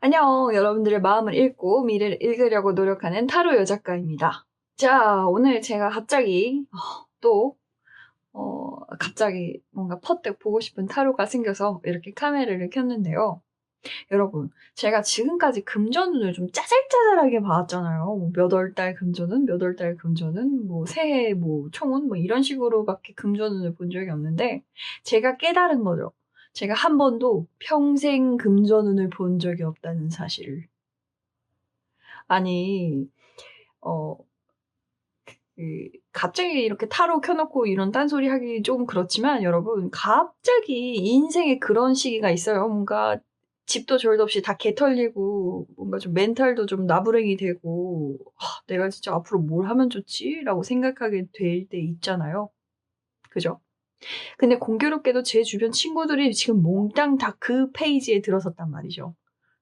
안녕, 여러분들의 마음을 읽고 미래를 읽으려고 노력하는 타로 여작가입니다. 자, 오늘 제가 갑자기 갑자기 뭔가 퍼뜩 보고 싶은 타로가 생겨서 이렇게 카메라를 켰는데요. 여러분, 제가 지금까지 금전운을 좀 짜잘짜잘하게 봐왔잖아요. 몇 월 달 금전운, 몇 월 달 금전운, 새해 총운 이런 식으로밖에 금전운을 본 적이 없는데 제가 깨달은 거죠. 제가 한 번도 평생 금전운을 본 적이 없다는 사실을. 아니, 어, 갑자기 이렇게 타로 켜놓고 이런 딴소리 하기 좀 그렇지만 여러분, 갑자기 인생에 그런 시기가 있어요. 뭔가 집도 절도 없이 다 개 털리고 뭔가 좀 멘탈도 좀 나부랭이 되고 내가 진짜 앞으로 뭘 하면 좋지? 라고 생각하게 될 때 있잖아요. 그죠? 근데 공교롭게도 제 주변 친구들이 지금 몽땅 다 그 페이지에 들어섰단 말이죠.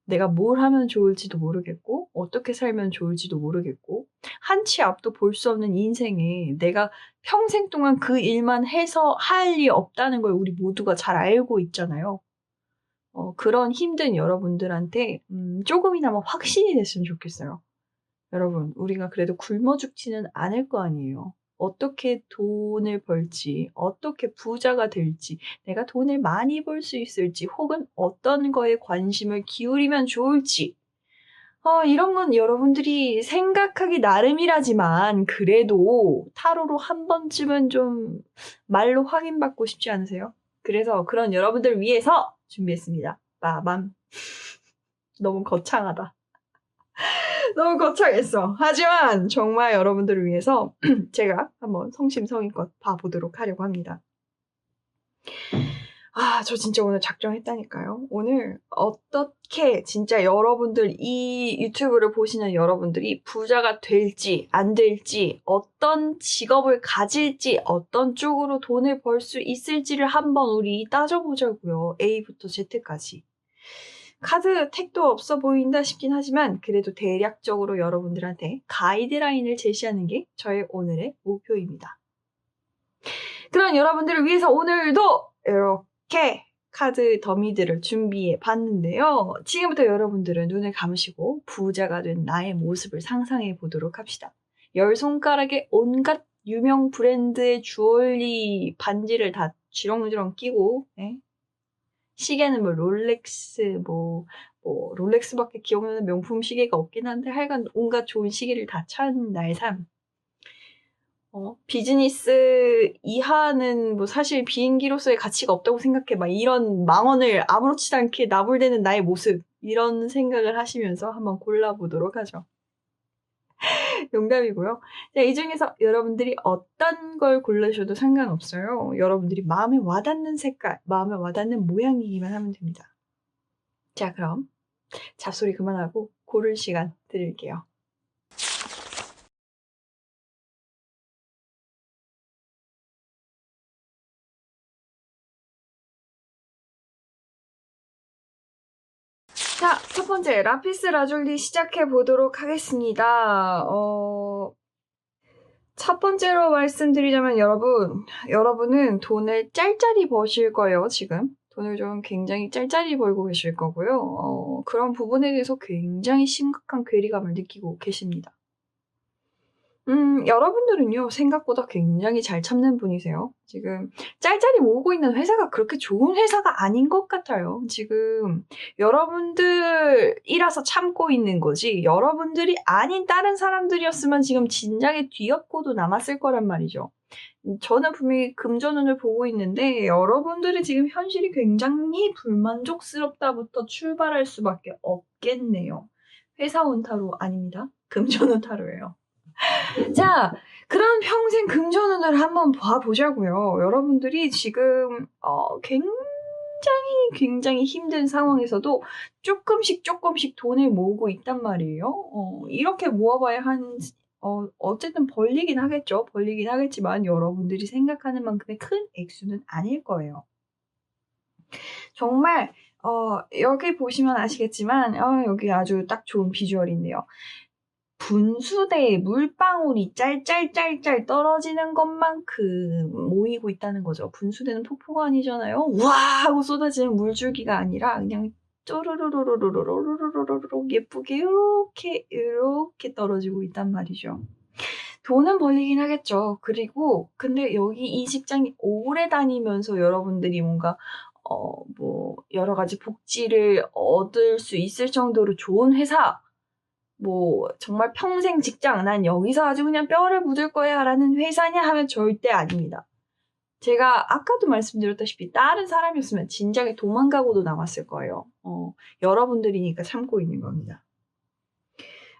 내가 뭘 하면 좋을지도 모르겠고 어떻게 살면 좋을지도 모르겠고 한 치 앞도 볼 수 없는 인생에 내가 평생 동안 그 일만 해서 할 일이 없다는 걸 우리 모두가 잘 알고 있잖아요. 그런 힘든 여러분들한테 조금이나마 확신이 됐으면 좋겠어요. 여러분, 우리가 그래도 굶어 죽지는 않을 거 아니에요. 어떻게 돈을 벌지, 어떻게 부자가 될지, 내가 돈을 많이 벌 수 있을지, 혹은 어떤 거에 관심을 기울이면 좋을지, 이런 건 여러분들이 생각하기 나름이라지만, 그래도 타로로 한 번쯤은 좀 말로 확인받고 싶지 않으세요? 그래서 그런 여러분들 위해서 준비했습니다. 빠밤. 너무 거창하다. 너무 거창했어. 하지만 정말 여러분들을 위해서 제가 한번 성심성의껏 봐보도록 하려고 합니다. 저 진짜 오늘 작정했다니까요. 오늘 어떻게 진짜 여러분들, 이 유튜브를 보시는 여러분들이 부자가 될지 안 될지, 어떤 직업을 가질지, 어떤 쪽으로 돈을 벌 수 있을지를 한번 우리 따져보자고요. A부터 Z까지. 카드 택도 없어 보인다 싶긴 하지만 그래도 대략적으로 여러분들한테 가이드라인을 제시하는 게 저의 오늘의 목표입니다. 그런 여러분들을 위해서 오늘도 이렇게 카드 더미들을 준비해 봤는데요. 지금부터 여러분들은 눈을 감으시고 부자가 된 나의 모습을 상상해 보도록 합시다. 10손가락에 온갖 유명 브랜드의 주얼리 반지를 다 주렁주렁 끼고, 시계는 롤렉스, 롤렉스밖에 기억나는 명품 시계가 없긴 한데 하여간 온갖 좋은 시계를 다 찬 나의 삶. 비즈니스 이하는 사실 비행기로서의 가치가 없다고 생각해. 이런 망언을 아무렇지도 않게 나불대는 나의 모습. 이런 생각을 하시면서 한번 골라보도록 하죠. 농담이고요. 이 중에서 여러분들이 어떤 걸 고르셔도 상관없어요. 여러분들이 마음에 와닿는 색깔, 마음에 와닿는 모양이기만 하면 됩니다. 자, 그럼 잡소리 그만하고 고를 시간 드릴게요. 자, 첫 번째 라피스 라졸리 시작해 보도록 하겠습니다. 첫 번째로 말씀드리자면 여러분은 돈을 짤짤이 버실 거예요, 지금. 돈을 좀 굉장히 짤짤이 벌고 계실 거고요. 그런 부분에 대해서 굉장히 심각한 괴리감을 느끼고 계십니다. 여러분들은요, 생각보다 굉장히 잘 참는 분이세요. 지금 짤짤이 모으고 있는 회사가 그렇게 좋은 회사가 아닌 것 같아요. 지금 여러분들이라서 참고 있는 거지, 여러분들이 아닌 다른 사람들이었으면 지금 진작에 뒤엎고도 남았을 거란 말이죠. 저는 분명히 금전운을 보고 있는데 여러분들이 지금 현실이 굉장히 불만족스럽다부터 출발할 수밖에 없겠네요. 회사운 타로 아닙니다. 금전운 타로예요. 자, 그런 평생 금전운을 한번 봐보자고요. 여러분들이 지금 굉장히 힘든 상황에서도 조금씩 돈을 모으고 있단 말이에요. 이렇게 모아봐야 어쨌든 벌리긴 하겠지만 여러분들이 생각하는 만큼의 큰 액수는 아닐 거예요. 정말 여기 보시면 아시겠지만 여기 아주 딱 좋은 비주얼인데요. 분수대에 물방울이 짤짤짤짤 떨어지는 것만큼 모이고 있다는 거죠. 분수대는 폭포가 아니잖아요. 우와 하고 쏟아지는 물줄기가 아니라 그냥 쪼르르르르르르르르르르 예쁘게 이렇게 떨어지고 있단 말이죠. 돈은 벌리긴 하겠죠. 그리고 근데 여기 이 직장이 오래 다니면서 여러분들이 뭔가 뭐 여러 가지 복지를 얻을 수 있을 정도로 좋은 회사, 뭐 정말 평생 직장 '난 여기서 아주 그냥 뼈를 묻을 거야.'라는 회사냐 하면 절대 아닙니다. 제가 아까도 말씀드렸다시피 다른 사람이었으면 진작에 도망가고도 남았을 거예요. 여러분들이니까 참고 있는 겁니다.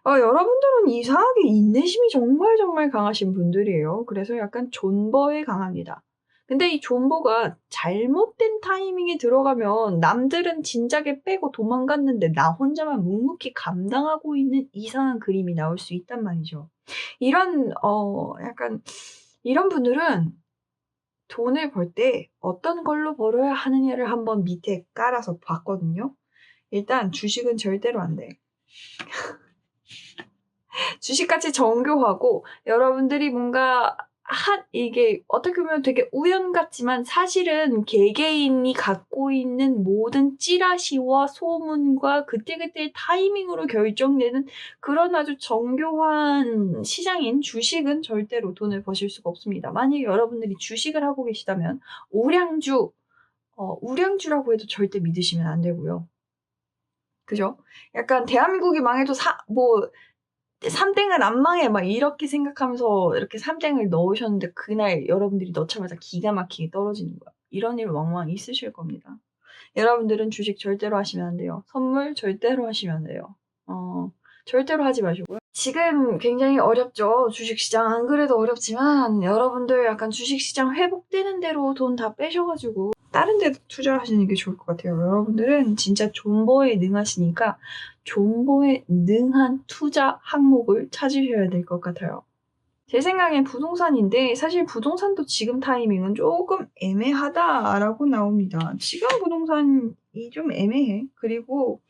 여러분들은 이상하게 인내심이 정말 정말 강하신 분들이에요. 그래서 약간 존버에 강합니다. 근데 이 존버가 잘못된 타이밍에 들어가면 남들은 진작에 빼고 도망갔는데 나 혼자만 묵묵히 감당하고 있는 이상한 그림이 나올 수 있단 말이죠. 약간 이런 분들은 돈을 벌 때 어떤 걸로 벌어야 하느냐를 한번 밑에 깔아서 봤거든요. 일단 주식은 절대로 안 돼. 주식같이 정교하고 여러분들이 뭔가 이게 어떻게 보면 되게 우연 같지만 사실은 개개인이 갖고 있는 모든 찌라시와 소문과 그때그때의 타이밍으로 결정되는 그런 아주 정교한 시장인 주식은 절대로 돈을 버실 수가 없습니다. 만약에 여러분들이 주식을 하고 계시다면 우량주라고 해도 절대 믿으시면 안 되고요. 그죠? 약간 대한민국이 망해도 3땡은 안 망해 막 이렇게 생각하면서 이렇게 3땡을 넣으셨는데 그날 여러분들이 넣자마자 기가 막히게 떨어지는 거야. 이런 일 왕왕 있으실 겁니다. 여러분들은 주식 절대로 하시면 안 돼요. 선물 절대로 하시면 안 돼요. 절대로 하지 마시고요. 지금 굉장히 어렵죠. 주식시장. 안 그래도 어렵지만 여러분들 약간 주식시장 회복되는 대로 돈 다 빼셔가지고 다른 데도 투자하시는 게 좋을 것 같아요. 여러분들은 진짜 존버에 능하시니까 존버에 능한 투자 항목을 찾으셔야 될 것 같아요. 제 생각엔 부동산인데 사실 부동산도 지금 타이밍은 조금 애매하다라고 나옵니다. 지금 부동산이 좀 애매해. 그리고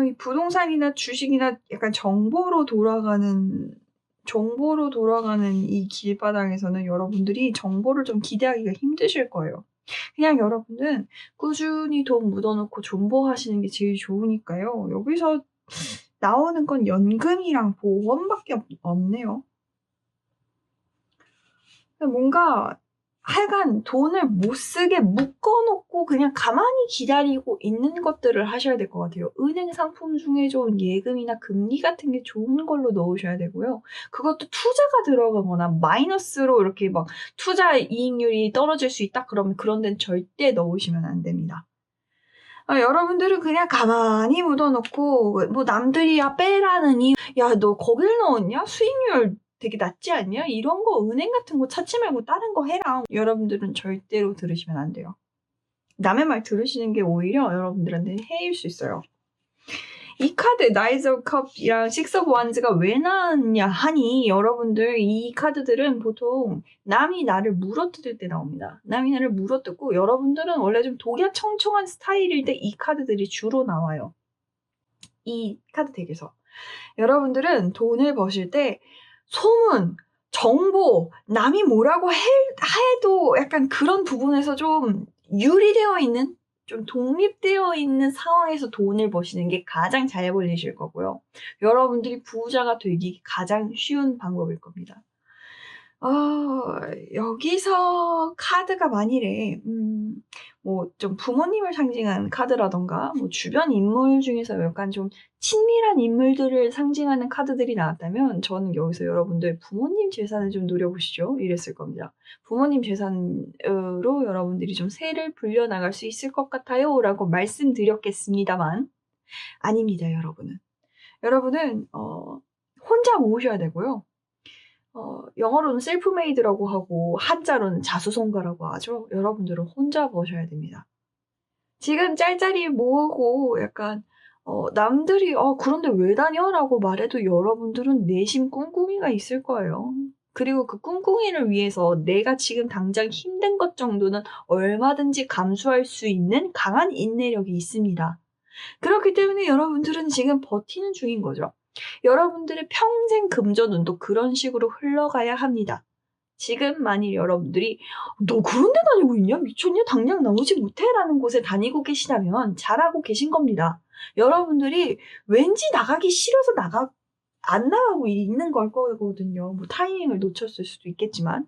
이 부동산이나 주식이나 약간 정보로 돌아가는 이 길바닥에서는 여러분들이 정보를 좀 기대하기가 힘드실 거예요. 그냥 여러분은 꾸준히 돈 묻어놓고 존버하시는 게 제일 좋으니까요. 여기서 나오는 건 연금이랑 보험밖에 없네요. 뭔가 하여간 돈을 못 쓰게 묶어놓고 그냥 가만히 기다리고 있는 것들을 하셔야 될 것 같아요. 은행 상품 중에 좋은 예금이나 금리 같은 게 좋은 걸로 넣으셔야 되고요. 그것도 투자가 들어가거나 마이너스로 이렇게 막 투자 이익률이 떨어질 수 있다 그러면 그런 데는 절대 넣으시면 안 됩니다. 여러분들은 그냥 가만히 묻어놓고 뭐 남들이 빼라느니 야 너 거길 넣었냐? 수익률 되게 낮지 않냐? 이런 거 은행 같은 거 찾지 말고 다른 거 해라. 여러분들은 절대로 들으시면 안 돼요. 남의 말 들으시는 게 오히려 여러분들한테 해일 수 있어요. 이 카드 나이즈 오브 컵이랑 식스 오브 완즈가 왜 나왔냐 하니 여러분들 이 카드들은 보통 남이 나를 물어뜯을 때 나옵니다. 남이 나를 물어뜯고 여러분들은 원래 좀 독야청청한 스타일일 때 이 카드들이 주로 나와요. 이 카드 덱에서. 여러분들은 돈을 버실 때 소문, 정보, 남이 뭐라고 해도 약간 그런 부분에서 좀 유리되어 있는 좀 독립되어 있는 상황에서 돈을 버시는 게 가장 잘 벌리실 거고요. 여러분들이 부자가 되기 가장 쉬운 방법일 겁니다. 여기서 카드가 만일에 뭐 좀 부모님을 상징하는 카드라던가 뭐 주변 인물 중에서 약간 좀 친밀한 인물들을 상징하는 카드들이 나왔다면 저는 여기서 여러분들 부모님 재산을 좀 노려보시죠. 이랬을 겁니다. 부모님 재산으로 여러분들이 좀 세를 불려나갈 수 있을 것 같아요. 라고 말씀드렸겠습니다만 아닙니다, 여러분은. 여러분은 혼자 모으셔야 되고요. 영어로는 셀프메이드라고 하고 한자로는 자수성가라고 하죠. 여러분들은 혼자 버셔야 됩니다. 지금 짤짤이 모으고 약간 남들이 그런데 왜 다녀? 라고 말해도 여러분들은 내심 꿍꿍이가 있을 거예요. 그리고 그 꿍꿍이를 위해서 내가 지금 당장 힘든 것 정도는 얼마든지 감수할 수 있는 강한 인내력이 있습니다. 그렇기 때문에 여러분들은 지금 버티는 중인 거죠. 여러분들의 평생 금전운도 그런 식으로 흘러가야 합니다. 지금 만일 여러분들이 너 그런 데 다니고 있냐? 미쳤냐? 당장 나오지 못해? 라는 곳에 다니고 계시다면 잘하고 계신 겁니다. 여러분들이 왠지 나가기 싫어서 안 나가고 있는 걸 거거든요. 뭐 타이밍을 놓쳤을 수도 있겠지만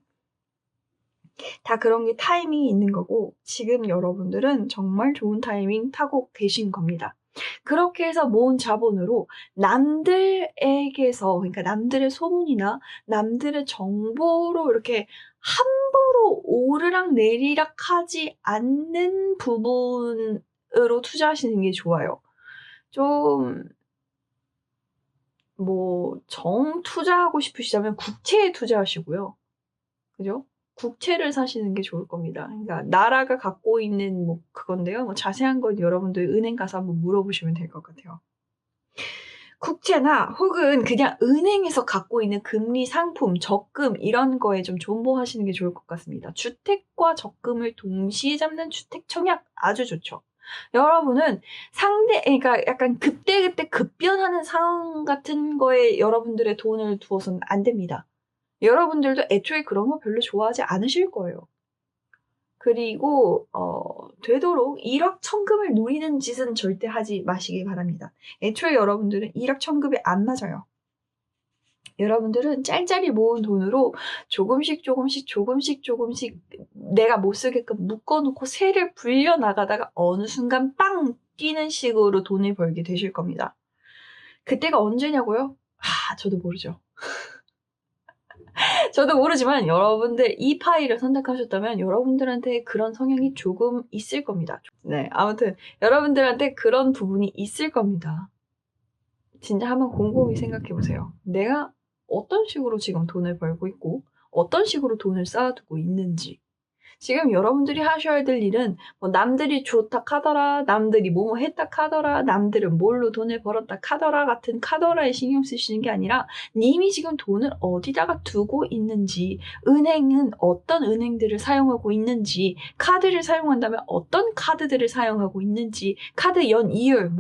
다 그런 게 타이밍이 있는 거고 지금 여러분들은 정말 좋은 타이밍 타고 계신 겁니다. 그렇게 해서 모은 자본으로 남들에게서 그러니까 남들의 소문이나 남들의 정보로 이렇게 함부로 오르락 내리락 하지 않는 부분으로 투자하시는 게 좋아요. 좀 뭐 투자하고 싶으시다면 국채에 투자하시고요. 그죠? 국채를 사시는 게 좋을 겁니다. 그러니까 나라가 갖고 있는 뭐 그건데요. 뭐 자세한 건 여러분들 은행 가서 한번 물어보시면 될 것 같아요. 국채나 혹은 그냥 은행에서 갖고 있는 금리 상품, 적금 이런 거에 좀 존버하시는 게 좋을 것 같습니다. 주택과 적금을 동시에 잡는 주택 청약 아주 좋죠. 여러분은 그러니까 약간 그때그때 급변하는 상황 같은 거에 여러분들의 돈을 두어서는 안 됩니다. 여러분들도 애초에 그런 거 별로 좋아하지 않으실 거예요. 그리고 되도록 일확천금을 노리는 짓은 절대 하지 마시기 바랍니다. 애초에 여러분들은 일확천금에 안 맞아요. 여러분들은 짤짤이 모은 돈으로 조금씩 내가 못 쓰게끔 묶어놓고 새를 불려나가다가 어느 순간 빵 뛰는 식으로 돈을 벌게 되실 겁니다. 그때가 언제냐고요? 저도 모르죠. 저도 모르지만 여러분들 이 파일을 선택하셨다면 여러분들한테 그런 성향이 조금 있을 겁니다. 네, 아무튼 여러분들한테 그런 부분이 있을 겁니다. 진짜 한번 곰곰이 생각해 보세요. 내가 어떤 식으로 지금 돈을 벌고 있고 어떤 식으로 돈을 쌓아두고 있는지. 지금 여러분들이 하셔야 될 일은 뭐 남들이 좋다 카더라, 남들이 뭐뭐 했다 카더라, 남들은 뭘로 돈을 벌었다 카더라 같은 카더라에 신경 쓰시는 게 아니라 님이 지금 돈을 어디다가 두고 있는지, 은행은 어떤 은행들을 사용하고 있는지, 카드를 사용한다면 어떤 카드들을 사용하고 있는지, 카드 연이율,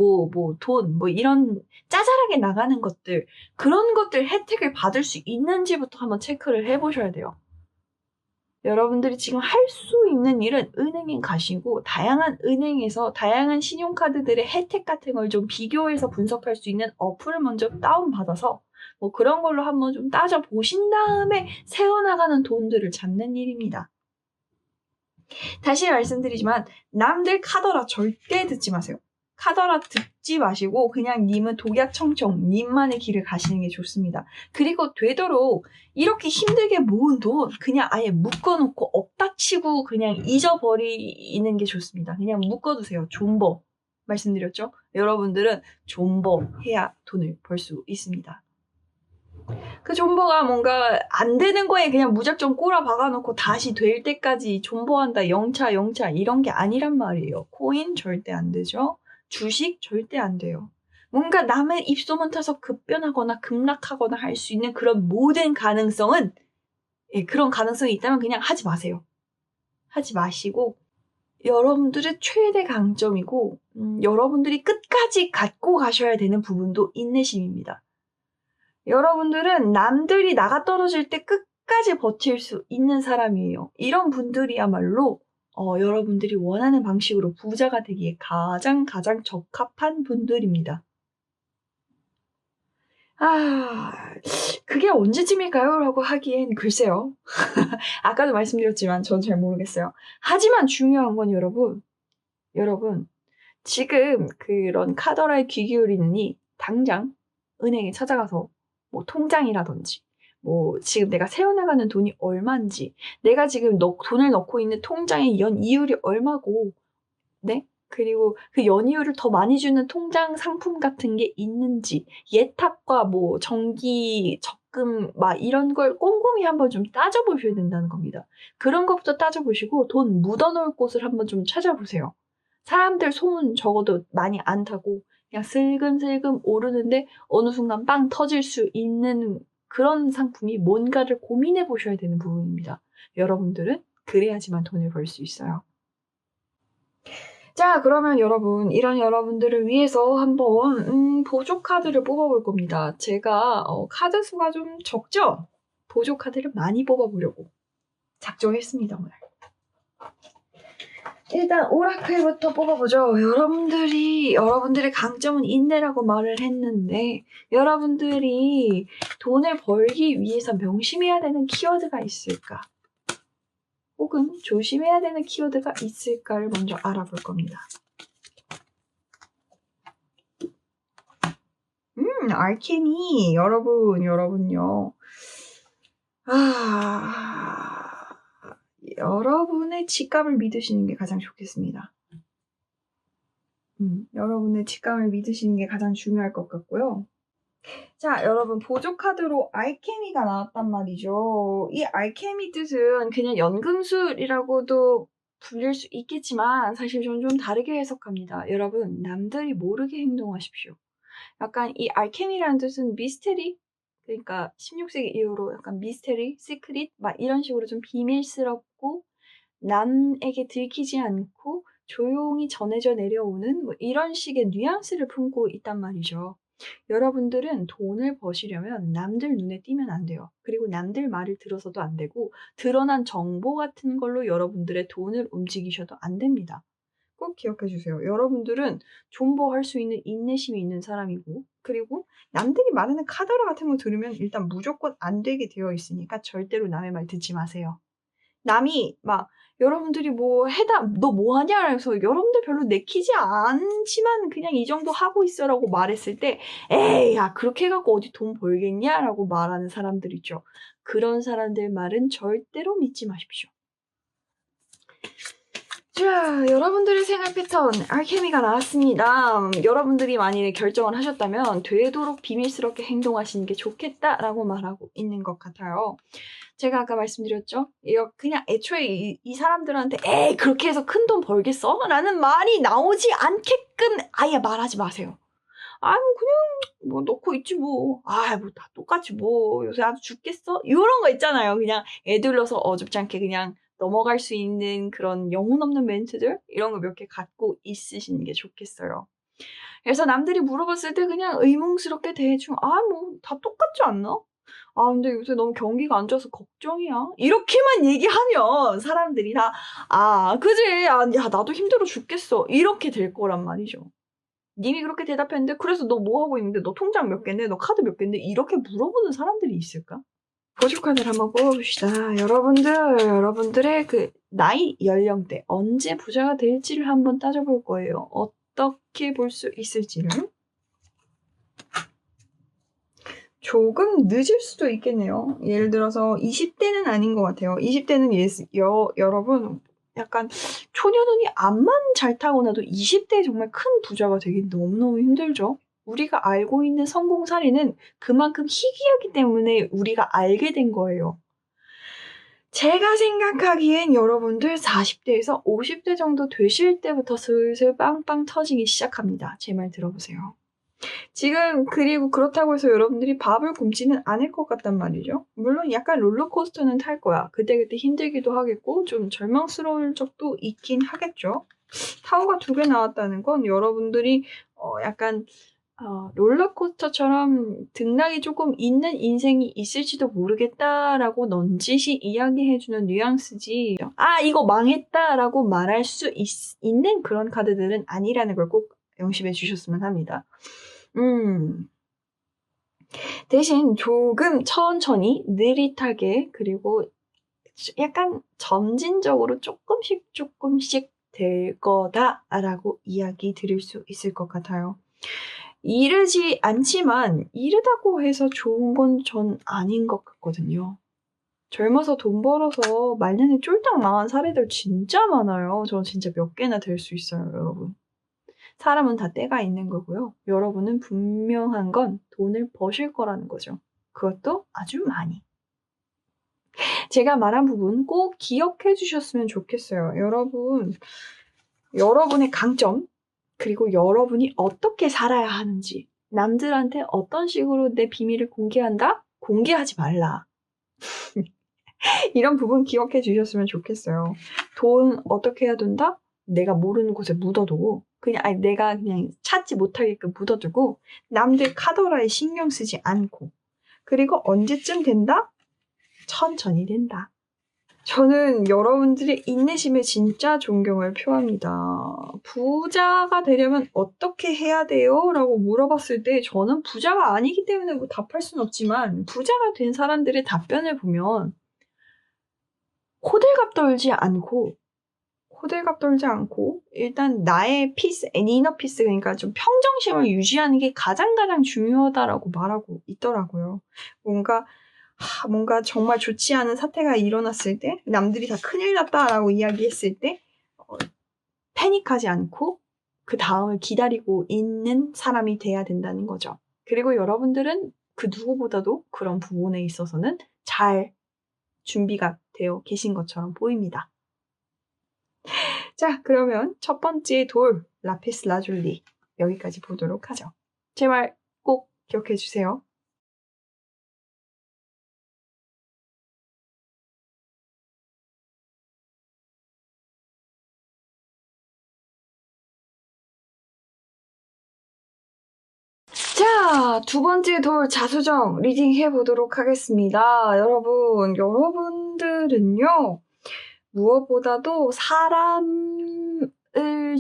돈, 이런 짜잘하게 나가는 것들, 그런 것들 혜택을 받을 수 있는지부터 한번 체크를 해보셔야 돼요. 여러분들이 지금 할 수 있는 일은 은행에 가시고 다양한 은행에서 다양한 신용카드들의 혜택 같은 걸 좀 비교해서 분석할 수 있는 어플을 먼저 다운받아서 뭐 그런 걸로 한번 좀 따져보신 다음에 세워나가는 돈들을 잡는 일입니다. 다시 말씀드리지만 남들 카더라 절대 듣지 마세요. 카더라 듣지 마시고 그냥 님은 독약청청 님만의 길을 가시는 게 좋습니다. 그리고 되도록 이렇게 힘들게 모은 돈 그냥 아예 묶어놓고 없다 치고 그냥 잊어버리는 게 좋습니다. 그냥 묶어두세요. 존버 말씀드렸죠? 여러분들은 존버해야 돈을 벌 수 있습니다. 그 존버가 뭔가 안 되는 거에 그냥 무작정 꼬라 박아놓고 다시 될 때까지 존버한다 영차 이런 게 아니란 말이에요. 코인 절대 안 되죠. 주식 절대 안 돼요. 뭔가 남의 입소문 타서 급변하거나 급락하거나 할 수 있는 그런 모든 가능성은 그런 가능성이 있다면 그냥 하지 마세요. 하지 마시고 여러분들의 최대 강점이고 여러분들이 끝까지 갖고 가셔야 되는 부분도 인내심입니다. 여러분들은 남들이 나가 떨어질 때 끝까지 버틸 수 있는 사람이에요. 이런 분들이야말로 여러분들이 원하는 방식으로 부자가 되기에 가장 적합한 분들입니다. 그게 언제쯤일까요? 라고 하기엔 글쎄요. 아까도 말씀드렸지만 전 잘 모르겠어요. 하지만 중요한 건 여러분 지금 그런 카더라에 귀 기울이느니 당장 은행에 찾아가서 뭐 통장이라든지 뭐 지금 내가 세워나가는 돈이 얼마인지 내가 지금 돈을 넣고 있는 통장의 연이율이 얼마고 네? 그리고 그 연이율을 더 많이 주는 통장 상품 같은 게 있는지 예탁과 뭐 정기 적금 막 이런 걸 꼼꼼히 한번 좀 따져보셔야 된다는 겁니다. 그런 것부터 따져보시고 돈 묻어놓을 곳을 한번 좀 찾아보세요. 사람들 소문 적어도 많이 안 타고 그냥 슬금슬금 오르는데 어느 순간 빵 터질 수 있는 그런 상품이 뭔가를 고민해 보셔야 되는 부분입니다. 여러분들은 그래야지만 돈을 벌 수 있어요. 자, 그러면 여러분, 이런 여러분들을 위해서 한번 보조 카드를 뽑아볼 겁니다. 제가 카드 수가 좀 적죠? 보조 카드를 많이 뽑아보려고 작정했습니다, 오늘. 일단 오라클부터 뽑아보죠. 여러분들의 강점은 인내라고 말을 했는데, 여러분들이 돈을 벌기 위해서 명심해야 되는 키워드가 있을까? 혹은 조심해야 되는 키워드가 있을까를 먼저 알아볼 겁니다. 알케미. 여러분요. 여러분의 직감을 믿으시는 게 가장 좋겠습니다. 여러분의 직감을 믿으시는 게 가장 중요할 것 같고요. 자, 여러분 보조 카드로 알케미가 나왔단 말이죠. 이 알케미 뜻은 그냥 연금술이라고도 불릴 수 있겠지만 사실 저는 좀 다르게 해석합니다. 여러분, 남들이 모르게 행동하십시오. 약간 이 알케미라는 뜻은 미스테리? 그러니까 16세기 이후로 약간 미스테리, 시크릿 막 이런 식으로 좀 비밀스럽고 남에게 들키지 않고 조용히 전해져 내려오는 뭐 이런 식의 뉘앙스를 품고 있단 말이죠. 여러분들은 돈을 버시려면 남들 눈에 띄면 안 돼요. 그리고 남들 말을 들어서도 안 되고 드러난 정보 같은 걸로 여러분들의 돈을 움직이셔도 안 됩니다. 꼭 기억해 주세요. 여러분들은 존버할 수 있는 인내심이 있는 사람이고, 그리고 남들이 말하는 카더라 같은 거 들으면 일단 무조건 안 되게 되어 있으니까 절대로 남의 말 듣지 마세요. 남이 막 여러분들이 뭐 해다 너 뭐 하냐 해서 여러분들 별로 내키지 않지만 그냥 이 정도 하고 있어라고 말했을 때 에이 야 그렇게 해갖고 어디 돈 벌겠냐라고 말하는 사람들 있죠. 그런 사람들 말은 절대로 믿지 마십시오. 자, 여러분들의 생활 패턴 알케미가 나왔습니다. 여러분들이 만일에 결정을 하셨다면 되도록 비밀스럽게 행동하시는 게 좋겠다라고 말하고 있는 것 같아요. 제가 아까 말씀드렸죠? 그냥 애초에 이 사람들한테 에이 그렇게 해서 큰 돈 벌겠어? 라는 말이 나오지 않게끔 아예 말하지 마세요. 뭐 그냥 뭐 넣고 있지 뭐. 뭐 다 똑같이 뭐 요새 아주 죽겠어? 이런 거 있잖아요. 그냥 애들러서 어줍지 않게 그냥 넘어갈 수 있는 그런 영혼 없는 멘트들 이런 거 몇 개 갖고 있으시는 게 좋겠어요. 그래서 남들이 물어봤을 때 그냥 의문스럽게 대충 뭐 다 똑같지 않나? 근데 요새 너무 경기가 안 좋아서 걱정이야. 이렇게만 얘기하면 사람들이 다 그지? 야 나도 힘들어 죽겠어. 이렇게 될 거란 말이죠. 님이 그렇게 대답했는데 그래서 너 뭐 하고 있는데 너 통장 몇 개인데 너 카드 몇 개인데 이렇게 물어보는 사람들이 있을까? 보조 카드를 한번 뽑아봅시다. 여러분들의 그 나이 연령대 언제 부자가 될지를 한번 따져볼 거예요. 어떻게 볼 수 있을지를. 조금 늦을 수도 있겠네요. 예를 들어서 20대는 아닌 것 같아요. 20대는 여러분 약간 초년운이 암만 잘 타고나도 20대에 정말 큰 부자가 되긴 너무너무 힘들죠. 우리가 알고 있는 성공 사례는 그만큼 희귀하기 때문에 우리가 알게 된 거예요. 제가 생각하기엔 여러분들 40대에서 50대 정도 되실 때부터 슬슬 빵빵 터지기 시작합니다. 제 말 들어보세요. 지금 그리고 그렇다고 해서 여러분들이 밥을 굶지는 않을 것 같단 말이죠. 물론 약간 롤러코스터는 탈 거야. 그때그때 힘들기도 하겠고 좀 절망스러울 적도 있긴 하겠죠. 타워가 2개 나왔다는 건 여러분들이 약간 롤러코스터처럼 등락이 조금 있는 인생이 있을지도 모르겠다라고 넌지시 이야기해주는 뉘앙스지 이거 망했다라고 말할 수 있는 그런 카드들은 아니라는 걸 꼭 명심해 주셨으면 합니다. 대신 조금 천천히 느릿하게 그리고 약간 점진적으로 조금씩 될 거다라고 이야기 드릴 수 있을 것 같아요. 이르지 않지만 이르다고 해서 좋은 건 전 아닌 것 같거든요. 젊어서 돈 벌어서 말년에 쫄딱 망한 사례들 진짜 많아요. 저 진짜 몇 개나 될 수 있어요, 여러분. 사람은 다 때가 있는 거고요. 여러분은 분명한 건 돈을 버실 거라는 거죠. 그것도 아주 많이. 제가 말한 부분 꼭 기억해 주셨으면 좋겠어요. 여러분의 강점, 그리고 여러분이 어떻게 살아야 하는지, 남들한테 어떤 식으로 내 비밀을 공개한다? 공개하지 말라. 이런 부분 기억해 주셨으면 좋겠어요. 돈 어떻게 해야 된다? 내가 모르는 곳에 묻어두고 내가 그냥 찾지 못하게끔 묻어두고 남들 카더라에 신경 쓰지 않고 그리고 언제쯤 된다? 천천히 된다. 저는 여러분들의 인내심에 진짜 존경을 표합니다. "부자가 되려면 어떻게 해야 돼요?" 라고 물어봤을 때 저는 부자가 아니기 때문에 뭐 답할 수는 없지만 부자가 된 사람들의 답변을 보면 호들갑 떨지 않고 일단 나의 peace and inner peace, 그러니까 좀 평정심을 유지하는 게 가장 중요하다라고 말하고 있더라고요. 뭔가 정말 좋지 않은 사태가 일어났을 때, 남들이 다 "큰일 났다."라고 이야기했을 때 패닉하지 않고 그다음을 기다리고 있는 사람이 돼야 된다는 거죠. 그리고 여러분들은 그 누구보다도 그런 부분에 있어서는 잘 준비가 되어 계신 것처럼 보입니다. 자, 그러면 첫 번째 돌, 라피스 라줄리, 여기까지 보도록 하죠. 제 말 꼭 기억해 주세요. 자, 두 번째 돌 자수정 리딩 해보도록 하겠습니다. 여러분들은요, 무엇보다도 사람을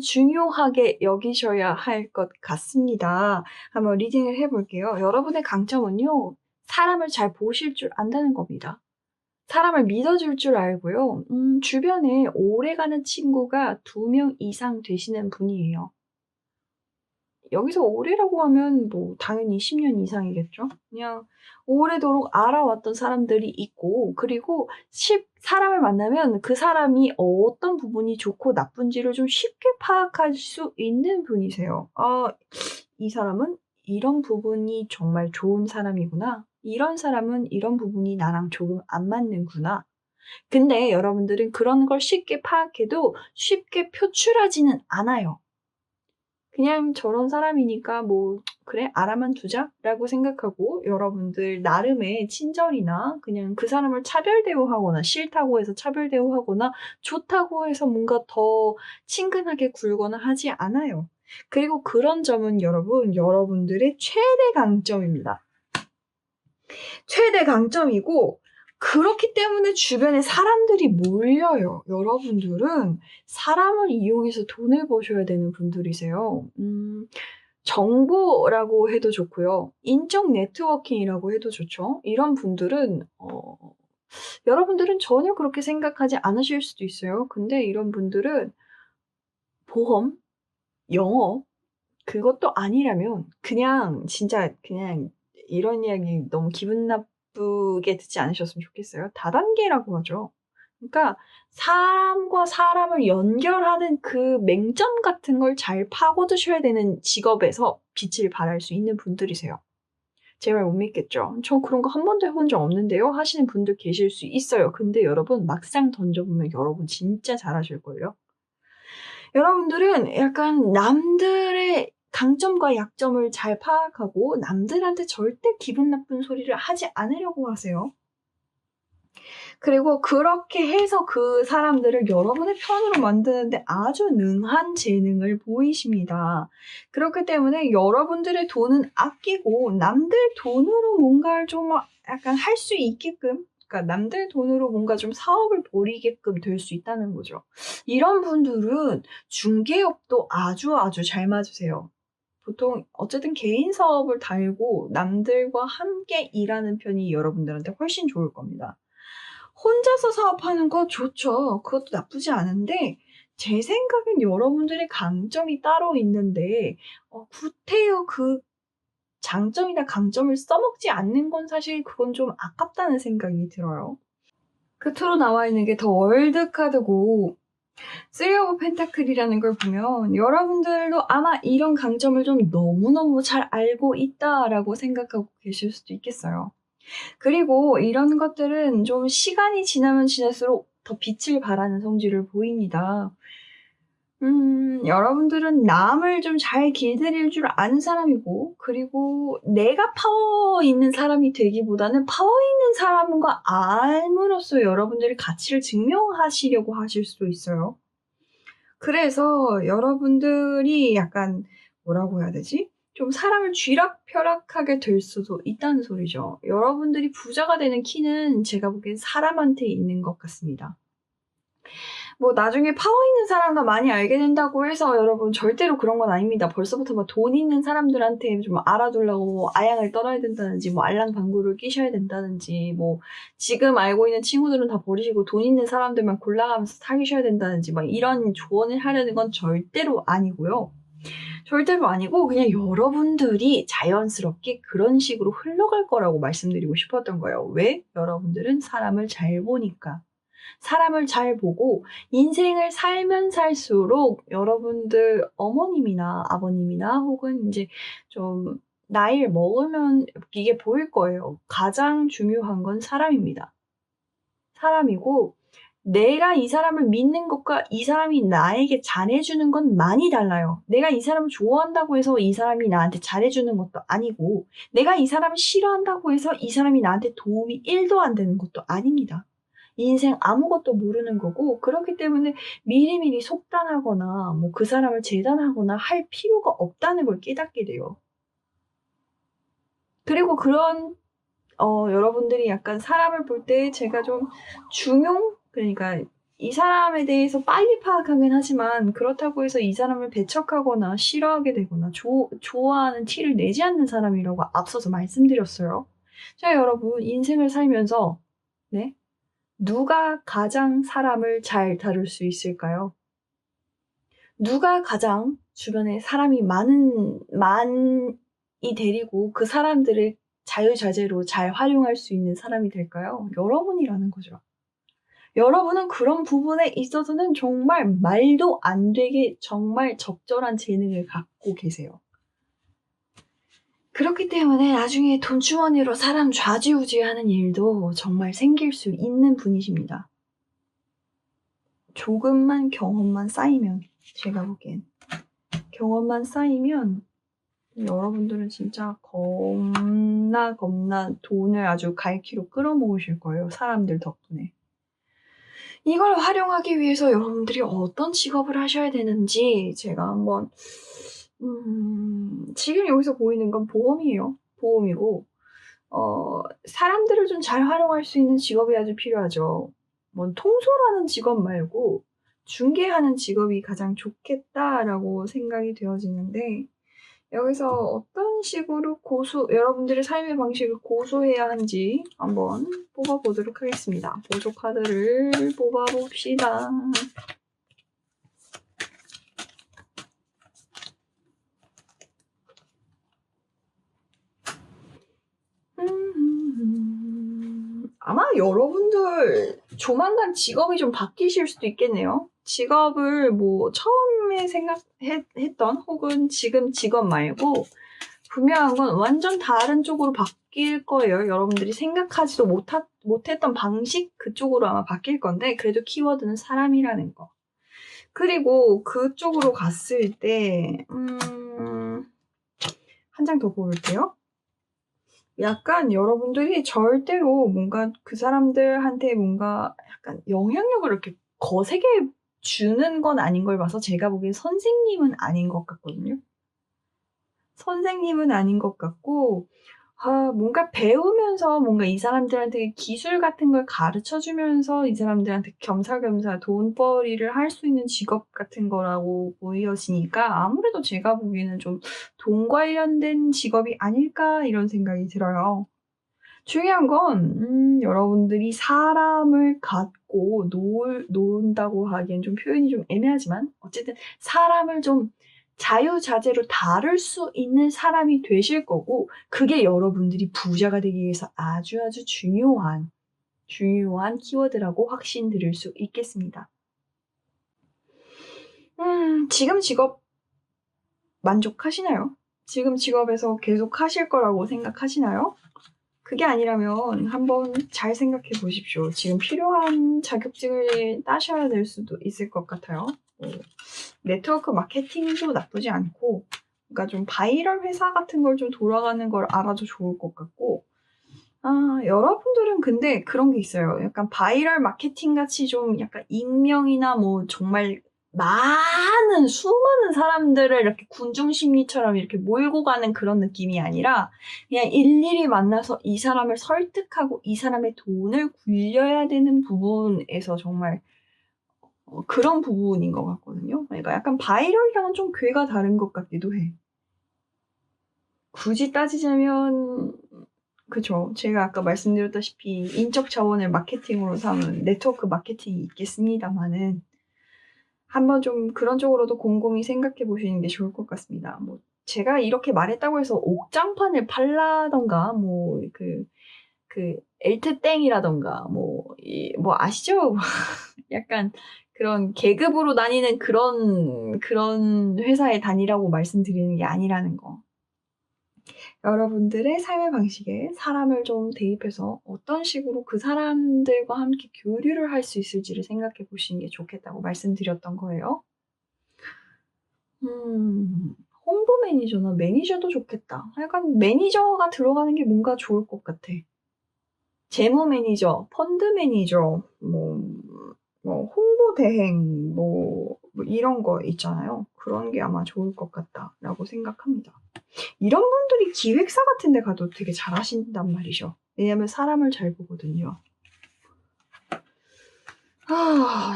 중요하게 여기셔야 할 것 같습니다. 한번 리딩을 해볼게요. 여러분의 강점은요, 사람을 잘 보실 줄 안다는 겁니다. 사람을 믿어줄 줄 알고요. 주변에 오래가는 친구가 2명 이상 되시는 분이에요. 여기서 오래라고 하면 뭐 당연히 10년 이상이겠죠. 그냥 오래도록 알아왔던 사람들이 있고, 그리고 사람을 만나면 그 사람이 어떤 부분이 좋고 나쁜지를 좀 쉽게 파악할 수 있는 분이세요. '이 사람은 이런 부분이 정말 좋은 사람이구나. 이런 사람은 이런 부분이 나랑 조금 안 맞는구나.' 근데 여러분들은 그런 걸 쉽게 파악해도 쉽게 표출하지는 않아요. 그냥 '저런 사람이니까 뭐 그래 알아만 두자.'라고 생각하고 여러분들 나름의 친절이나 그냥 그 사람을 차별 대우하거나 싫다고 해서 차별 대우하거나 좋다고 해서 뭔가 더 친근하게 굴거나 하지 않아요. 그리고 그런 점은 여러분들의 최대 강점입니다. 최대 강점이고, 그렇기 때문에 주변에 사람들이 몰려요. 여러분들은 사람을 이용해서 돈을 버셔야 되는 분들이세요. 정보라고 해도 좋고요. 인적 네트워킹이라고 해도 좋죠. 이런 분들은 여러분들은 전혀 그렇게 생각하지 않으실 수도 있어요. 근데 이런 분들은 보험, 영업, 그것도 아니라면 그냥 진짜 그냥 이런 이야기 너무 기분 나쁘게 듣지 않으셨으면 좋겠어요. 다단계라고 하죠. 그러니까 사람과 사람을 연결하는 그 맹점 같은 걸 잘 파고드셔야 되는 직업에서 빛을 발할 수 있는 분들이세요. 제 말 못 믿겠죠? "저 그런 거 한 번도 해본 적 없는데요." 하시는 분들 계실 수 있어요. 근데 여러분 막상 던져보면 여러분 진짜 잘하실걸요? 여러분들은 약간 남들의 강점과 약점을 잘 파악하고 남들한테 절대 기분 나쁜 소리를 하지 않으려고 하세요. 그리고 그렇게 해서 그 사람들을 여러분의 편으로 만드는데 아주 능한 재능을 보이십니다. 그렇기 때문에 여러분들의 돈은 아끼고 남들 돈으로 뭔가를 좀 약간 할 수 있게끔, 그러니까 남들 돈으로 뭔가 좀 사업을 벌이게끔 될 수 있다는 거죠. 이런 분들은 중개업도 아주 잘 맞으세요. 보통 어쨌든 개인 사업을 달고 남들과 함께 일하는 편이 여러분들한테 훨씬 좋을 겁니다. 혼자서 사업하는 거 좋죠. 그것도 나쁘지 않은데 제 생각엔 여러분들의 강점이 따로 있는데 구태여 그 장점이나 강점을 써먹지 않는 건 사실 그건 좀 아깝다는 생각이 들어요. 끝으로 나와 있는 게 더 월드 카드고, 3 오브 펜타클이라는 걸 보면 여러분들도 아마 이런 강점을 좀 너무너무 잘 알고 있다라고 생각하고 계실 수도 있겠어요. 그리고 이런 것들은 좀 시간이 지나면 지날수록 더 빛을 발하는 성질을 보입니다. 여러분들은 남을 좀 잘 길들일 줄 아는 사람이고, 그리고 내가 파워 있는 사람이 되기보다는 파워 있는 사람과 알므로써 여러분들의 가치를 증명하시려고 하실 수도 있어요. 그래서 여러분들이 약간 뭐라고 해야 되지? 좀 사람을 쥐락펴락하게 될 수도 있다는 소리죠. 여러분들이 부자가 되는 키는 제가 보기엔 사람한테 있는 것 같습니다. 뭐 나중에 파워 있는 사람과 많이 알게 된다고 해서 여러분 절대로 그런 건 아닙니다. 벌써부터 막 돈 있는 사람들한테 좀 알아두려고 아양을 떨어야 된다든지 뭐 알랑방구를 끼셔야 된다든지 뭐 지금 알고 있는 친구들은 다 버리시고 돈 있는 사람들만 골라가면서 사귀셔야 된다든지 막 이런 조언을 하려는 건 절대로 아니고요. 절대로 아니고 그냥 여러분들이 자연스럽게 그런 식으로 흘러갈 거라고 말씀드리고 싶었던 거예요. 왜? 여러분들은 사람을 잘 보니까. 사람을 잘 보고 인생을 살면 살수록 여러분들 어머님이나 아버님이나 혹은 이제 좀 나이를 먹으면 이게 보일 거예요. 가장 중요한 건 사람입니다. 사람이고 내가 이 사람을 믿는 것과 이 사람이 나에게 잘해주는 건 많이 달라요. 내가 이 사람을 좋아한다고 해서 이 사람이 나한테 잘해주는 것도 아니고 내가 이 사람을 싫어한다고 해서 이 사람이 나한테 도움이 1도 안 되는 것도 아닙니다. 인생 아무것도 모르는 거고 그렇기 때문에 미리미리 속단하거나 뭐 그 사람을 재단하거나 할 필요가 없다는 걸 깨닫게 돼요. 그리고 그런 여러분들이 약간 사람을 볼 때 제가 좀 그러니까 이 사람에 대해서 빨리 파악하긴 하지만 그렇다고 해서 이 사람을 배척하거나 싫어하게 되거나 좋아하는 티를 내지 않는 사람이라고 앞서서 말씀드렸어요. 자, 여러분 인생을 살면서 네? 누가 가장 사람을 잘 다룰 수 있을까요? 누가 가장 주변에 사람이 많이 데리고 그 사람들을 자유자재로 잘 활용할 수 있는 사람이 될까요? 여러분이라는 거죠. 여러분은 그런 부분에 있어서는 정말 말도 안 되게 정말 적절한 재능을 갖고 계세요. 그렇기 때문에 나중에 돈주머니로 사람 좌지우지하는 일도 정말 생길 수 있는 분이십니다. 조금만 경험만 쌓이면 제가 보기엔 경험만 쌓이면 여러분들은 진짜 겁나 돈을 아주 갈퀴로 끌어모으실 거예요. 사람들 덕분에. 이걸 활용하기 위해서 여러분들이 어떤 직업을 하셔야 되는지 제가 한번 지금 여기서 보이는 건 보험이에요. 보험이고 사람들을 좀 잘 활용할 수 있는 직업이 아주 필요하죠. 뭐 통솔하는 직업 말고 중개하는 직업이 가장 좋겠다라고 생각이 되어지는데 여기서 어떤 식으로 여러분들의 삶의 방식을 고수해야 하는지 한번 뽑아보도록 하겠습니다. 보조 카드를 뽑아봅시다. 아마 여러분들 조만간 직업이 좀 바뀌실 수도 있겠네요. 직업을 뭐 처음에 생각했던 혹은 지금 직업 말고 분명한 건 완전 다른 쪽으로 바뀔 거예요. 여러분들이 생각하지도 못했던 방식 그쪽으로 아마 바뀔 건데 그래도 키워드는 사람이라는 거. 그리고 그쪽으로 갔을 때 한 장 더 뽑을게요. 약간 여러분들이 절대로 뭔가 그 사람들한테 뭔가 약간 영향력을 이렇게 거세게 주는 건 아닌 걸 봐서 제가 보기엔 선생님은 아닌 것 같거든요. 선생님은 아닌 것 같고 뭔가 배우면서 뭔가 이 사람들한테 기술 같은 걸 가르쳐 주면서 이 사람들한테 겸사겸사 돈벌이를 할 수 있는 직업 같은 거라고 보여지니까 아무래도 제가 보기에는 좀 돈 관련된 직업이 아닐까 이런 생각이 들어요. 중요한 건 여러분들이 사람을 갖고 논다고 하기엔 좀 표현이 좀 애매하지만 어쨌든 사람을 좀 자유자재로 다룰 수 있는 사람이 되실 거고 그게 여러분들이 부자가 되기 위해서 아주 중요한 키워드라고 확신드릴 수 있겠습니다. 지금 직업 만족하시나요? 지금 직업에서 계속 하실 거라고 생각하시나요? 그게 아니라면 한번 잘 생각해 보십시오. 지금 필요한 자격증을 따셔야 될 수도 있을 것 같아요. 네트워크 마케팅도 나쁘지 않고 그러니까 좀 바이럴 회사 같은 걸 좀 돌아가는 걸 알아도 좋을 것 같고 여러분들은 근데 그런 게 있어요. 약간 바이럴 마케팅 같이 좀 약간 익명이나 뭐 정말 많은 수많은 사람들을 이렇게 군중심리처럼 이렇게 몰고 가는 그런 느낌이 아니라 그냥 일일이 만나서 이 사람을 설득하고 이 사람의 돈을 굴려야 되는 부분에서 정말 그런 부분인 것 같거든요. 그러니까 약간 바이럴이랑은 좀 궤가 다른 것 같기도 해. 굳이 따지자면 그쵸. 제가 아까 말씀드렸다시피 인적 자원을 마케팅으로 삼은 네트워크 마케팅이 있겠습니다마는 한번 좀 그런 쪽으로도 곰곰이 생각해 보시는 게 좋을 것 같습니다. 뭐 제가 이렇게 말했다고 해서 옥장판을 팔라던가 그 엘트땡이라던가 뭐 아시죠? 약간 그런 계급으로 다니는 그런 회사에 다니라고 말씀드리는 게 아니라는 거. 여러분들의 삶의 방식에 사람을 좀 대입해서 어떤 식으로 그 사람들과 함께 교류를 할 수 있을지를 생각해 보시는 게 좋겠다고 말씀드렸던 거예요. 홍보 매니저나 매니저도 좋겠다. 약간 매니저가 들어가는 게 뭔가 좋을 것 같아. 재무 매니저, 펀드 매니저, 홍보 대행, 이런 거 있잖아요. 그런 게 아마 좋을 것 같다라고 생각합니다. 이런 분들이 기획사 같은 데 가도 되게 잘하신단 말이죠. 왜냐면 사람을 잘 보거든요.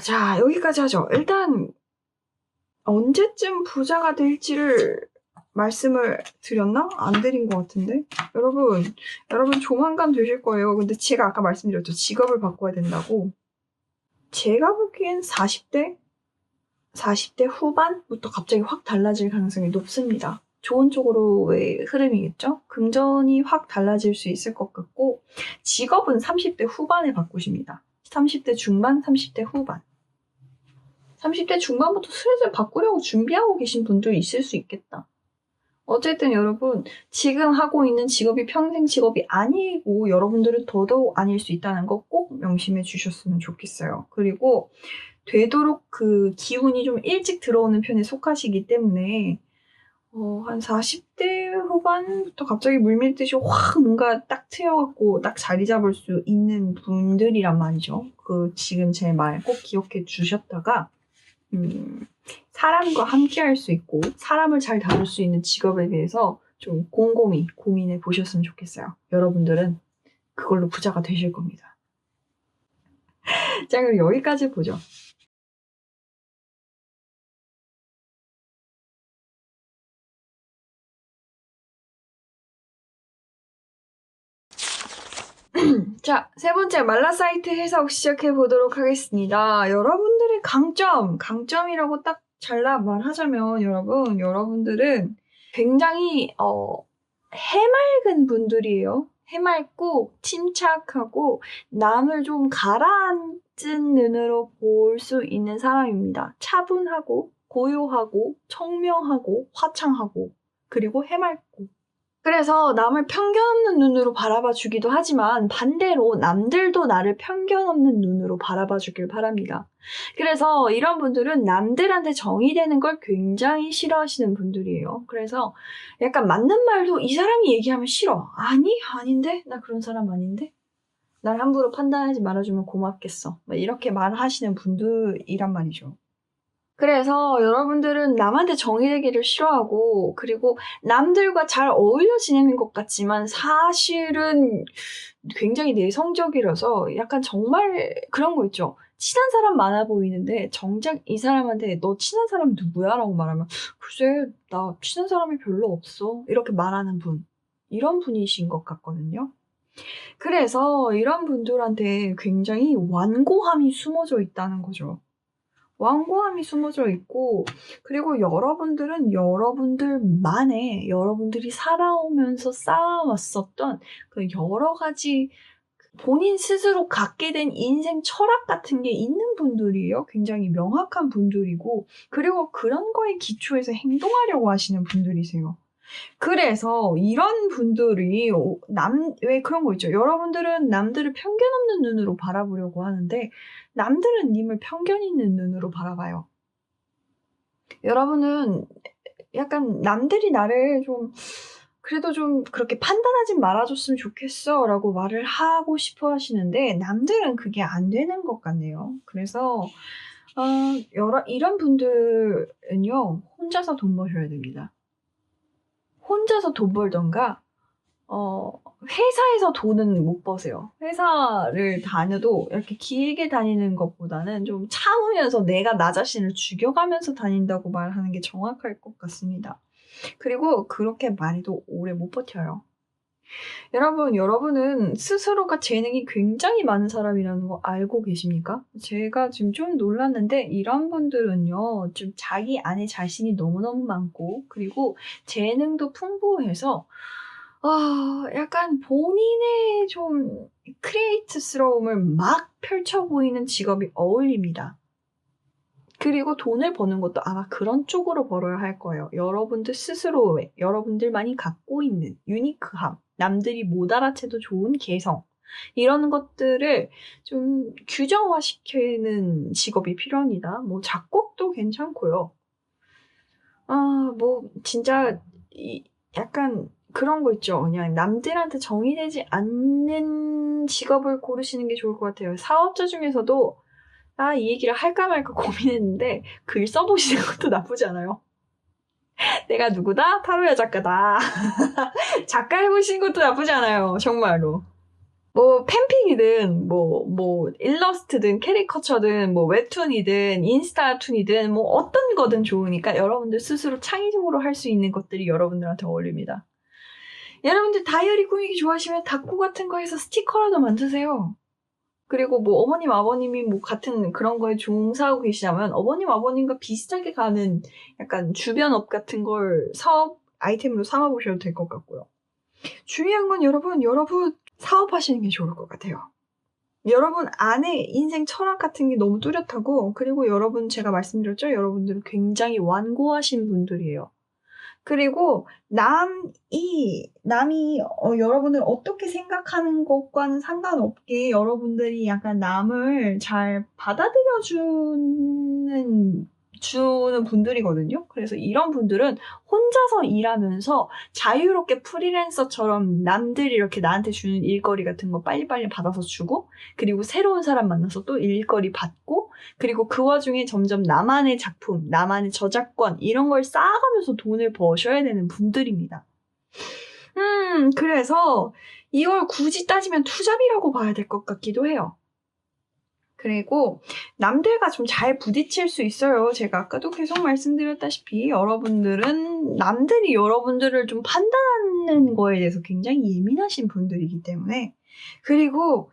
자, 여기까지 하죠. 일단 언제쯤 부자가 될지를 말씀을 드렸나? 안 드린 것 같은데? 여러분 조만간 되실 거예요. 근데 제가 아까 말씀드렸죠. 직업을 바꿔야 된다고. 제가 보기엔 40대 후반부터 갑자기 확 달라질 가능성이 높습니다. 좋은 쪽으로의 흐름이겠죠? 금전이 확 달라질 수 있을 것 같고, 직업은 30대 후반에 바꾸십니다. 30대 중반, 30대 후반. 30대 중반부터 슬슬 바꾸려고 준비하고 계신 분들이 있을 수 있겠다. 어쨌든 여러분, 지금 하고 있는 직업이 평생 직업이 아니고 여러분들은 더더욱 아닐 수 있다는 거 꼭 명심해 주셨으면 좋겠어요. 그리고 되도록 그 기운이 좀 일찍 들어오는 편에 속하시기 때문에 한 40대 후반부터 갑자기 물밀듯이 확 뭔가 딱 트여갖고 딱 자리 잡을 수 있는 분들이란 말이죠. 지금 제 말 꼭 기억해 주셨다가 사람과 함께 할 수 있고 사람을 잘 다룰 수 있는 직업에 대해서 좀 곰곰이 고민해 보셨으면 좋겠어요. 여러분들은 그걸로 부자가 되실 겁니다. 자, 그럼 여기까지 보죠. 자, 세 번째 말라 사이트 해석 시작해 보도록 하겠습니다. 여러분들의 강점이라고 딱 잘라 말하자면 여러분들은 굉장히 해맑은 분들이에요. 해맑고 침착하고 남을 좀 가라앉은 눈으로 볼 수 있는 사람입니다. 차분하고 고요하고 청명하고 화창하고 그리고 해맑고 그래서 남을 편견 없는 눈으로 바라봐 주기도 하지만 반대로 남들도 나를 편견 없는 눈으로 바라봐 주길 바랍니다. 그래서 이런 분들은 남들한테 정의되는 걸 굉장히 싫어하시는 분들이에요. 그래서 약간 맞는 말도 이 사람이 얘기하면 싫어. 아니? 아닌데? 나 그런 사람 아닌데? 날 함부로 판단하지 말아주면 고맙겠어. 이렇게 말하시는 분들이란 말이죠. 그래서 여러분들은 남한테 정의되기를 싫어하고 그리고 남들과 잘 어울려 지내는 것 같지만 사실은 굉장히 내성적이라서 약간 정말 그런 거 있죠. 친한 사람 많아 보이는데 정작 이 사람한테 너 친한 사람 누구야? 라고 말하면 글쎄 나 친한 사람이 별로 없어. 이렇게 말하는 분. 이런 분이신 것 같거든요. 그래서 이런 분들한테 굉장히 완고함이 숨어져 있다는 거죠. 완고함이 숨어져 있고 그리고 여러분들은 여러분들만의 여러분들이 살아오면서 쌓아왔었던 그 여러 가지 본인 스스로 갖게 된 인생 철학 같은 게 있는 분들이에요. 굉장히 명확한 분들이고 그리고 그런 거에 기초해서 행동하려고 하시는 분들이세요. 그래서 이런 분들이 왜 그런 거 있죠. 여러분들은 남들을 편견 없는 눈으로 바라보려고 하는데 남들은 님을 편견 있는 눈으로 바라봐요. 여러분은 약간 남들이 나를 그래도 좀 그렇게 판단하지 말아줬으면 좋겠어 라고 말을 하고 싶어 하시는데 남들은 그게 안 되는 것 같네요. 그래서 이런 분들은요, 혼자서 돈 버셔야 됩니다. 혼자서 돈 벌던가, 회사에서 돈은 못 버세요. 회사를 다녀도 이렇게 길게 다니는 것보다는 좀 참으면서 내가 나 자신을 죽여가면서 다닌다고 말하는 게 정확할 것 같습니다. 그리고 그렇게 많이도 오래 못 버텨요. 여러분은 스스로가 재능이 굉장히 많은 사람이라는 거 알고 계십니까? 제가 지금 좀 놀랐는데 이런 분들은요, 좀 자기 안에 자신이 너무너무 많고, 그리고 재능도 풍부해서 약간 본인의 좀 크리에이트스러움을 막 펼쳐 보이는 직업이 어울립니다. 그리고 돈을 버는 것도 아마 그런 쪽으로 벌어야 할 거예요. 여러분들 스스로의, 여러분들만이 갖고 있는 유니크함, 남들이 못 알아채도 좋은 개성, 이런 것들을 좀 규정화시키는 직업이 필요합니다. 뭐 작곡도 괜찮고요. 진짜 약간 그런 거 있죠. 그냥 남들한테 정의되지 않는 직업을 고르시는 게 좋을 것 같아요. 사업자 중에서도 이 얘기를 할까 말까 고민했는데 글 써보시는 것도 나쁘지 않아요. 내가 누구다? 타로야 작가다. 작가 해보시는 것도 나쁘지 않아요. 정말로. 뭐 팬픽이든 뭐 일러스트든 캐리커처든 뭐 웹툰이든 인스타툰이든 뭐 어떤 거든 좋으니까 여러분들 스스로 창의적으로 할 수 있는 것들이 여러분들한테 어울립니다. 여러분들 다이어리 꾸미기 좋아하시면 다꾸 같은 거 해서 스티커라도 만드세요. 그리고 뭐 어머님 아버님이 뭐 같은 그런 거에 종사하고 계시다면 어머님 아버님과 비슷하게 가는 약간 주변업 같은 걸 사업 아이템으로 삼아보셔도 될 것 같고요. 중요한 건 여러분 사업하시는 게 좋을 것 같아요. 여러분 안에 인생 철학 같은 게 너무 뚜렷하고, 그리고 여러분 제가 말씀드렸죠? 여러분들은 굉장히 완고하신 분들이에요. 그리고 남이 여러분을 어떻게 생각하는 것과는 상관없게 여러분들이 약간 남을 잘 받아들여 주는 분들이거든요. 그래서 이런 분들은 혼자서 일하면서 자유롭게 프리랜서처럼 남들이 이렇게 나한테 주는 일거리 같은 거 빨리빨리 받아서 주고, 그리고 새로운 사람 만나서 또 일거리 받고, 그리고 그 와중에 점점 나만의 작품, 나만의 저작권 이런 걸 쌓아가면서 돈을 버셔야 되는 분들입니다. 그래서 이걸 굳이 따지면 투잡이라고 봐야 될 것 같기도 해요. 그리고 남들과 좀 잘 부딪힐 수 있어요. 제가 아까도 계속 말씀드렸다시피 여러분들은 남들이 여러분들을 좀 판단하는 거에 대해서 굉장히 예민하신 분들이기 때문에, 그리고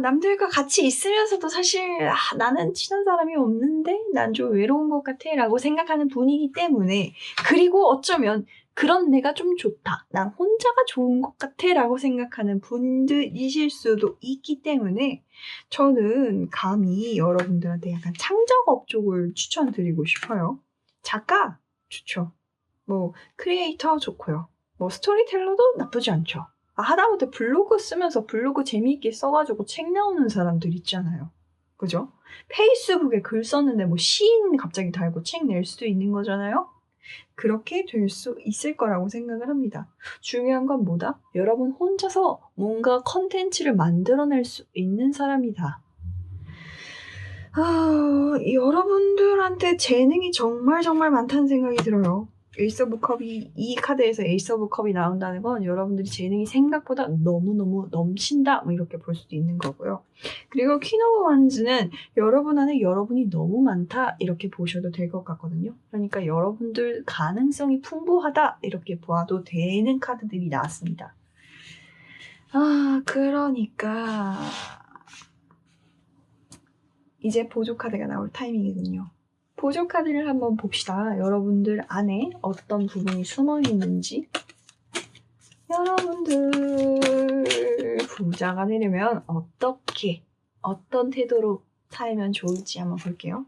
남들과 같이 있으면서도 사실 나는 친한 사람이 없는데 난 좀 외로운 것 같아 라고 생각하는 분이기 때문에, 그리고 어쩌면 그런 내가 좀 좋다, 난 혼자가 좋은 것 같아 라고 생각하는 분들이실 수도 있기 때문에 저는 감히 여러분들한테 약간 창작업 쪽을 추천드리고 싶어요. 작가 좋죠. 뭐 크리에이터 좋고요. 뭐 스토리텔러도 나쁘지 않죠. 하다못해 블로그 쓰면서 블로그 재미있게 써가지고 책 나오는 사람들 있잖아요. 그죠? 페이스북에 글 썼는데 뭐 시인 갑자기 달고 책 낼 수도 있는 거잖아요. 그렇게 될 수 있을 거라고 생각을 합니다. 중요한 건 뭐다? 여러분 혼자서 뭔가 컨텐츠를 만들어낼 수 있는 사람이다. 여러분들한테 재능이 정말 많다는 생각이 들어요. 에이스 오브 컵이, 이 카드에서 에이스 오브 컵이 나온다는 건 여러분들이 재능이 생각보다 너무너무 넘친다, 뭐 이렇게 볼 수도 있는 거고요. 그리고 퀸 오브 완즈는 여러분 안에 여러분이 너무 많다, 이렇게 보셔도 될 것 같거든요. 그러니까 여러분들 가능성이 풍부하다, 이렇게 보아도 되는 카드들이 나왔습니다. 그러니까 이제 보조 카드가 나올 타이밍이군요. 보조 카드를 한번 봅시다. 여러분들 안에 어떤 부분이 숨어 있는지. 여러분들 부자가 되려면 어떤 태도로 살면 좋을지 한번 볼게요.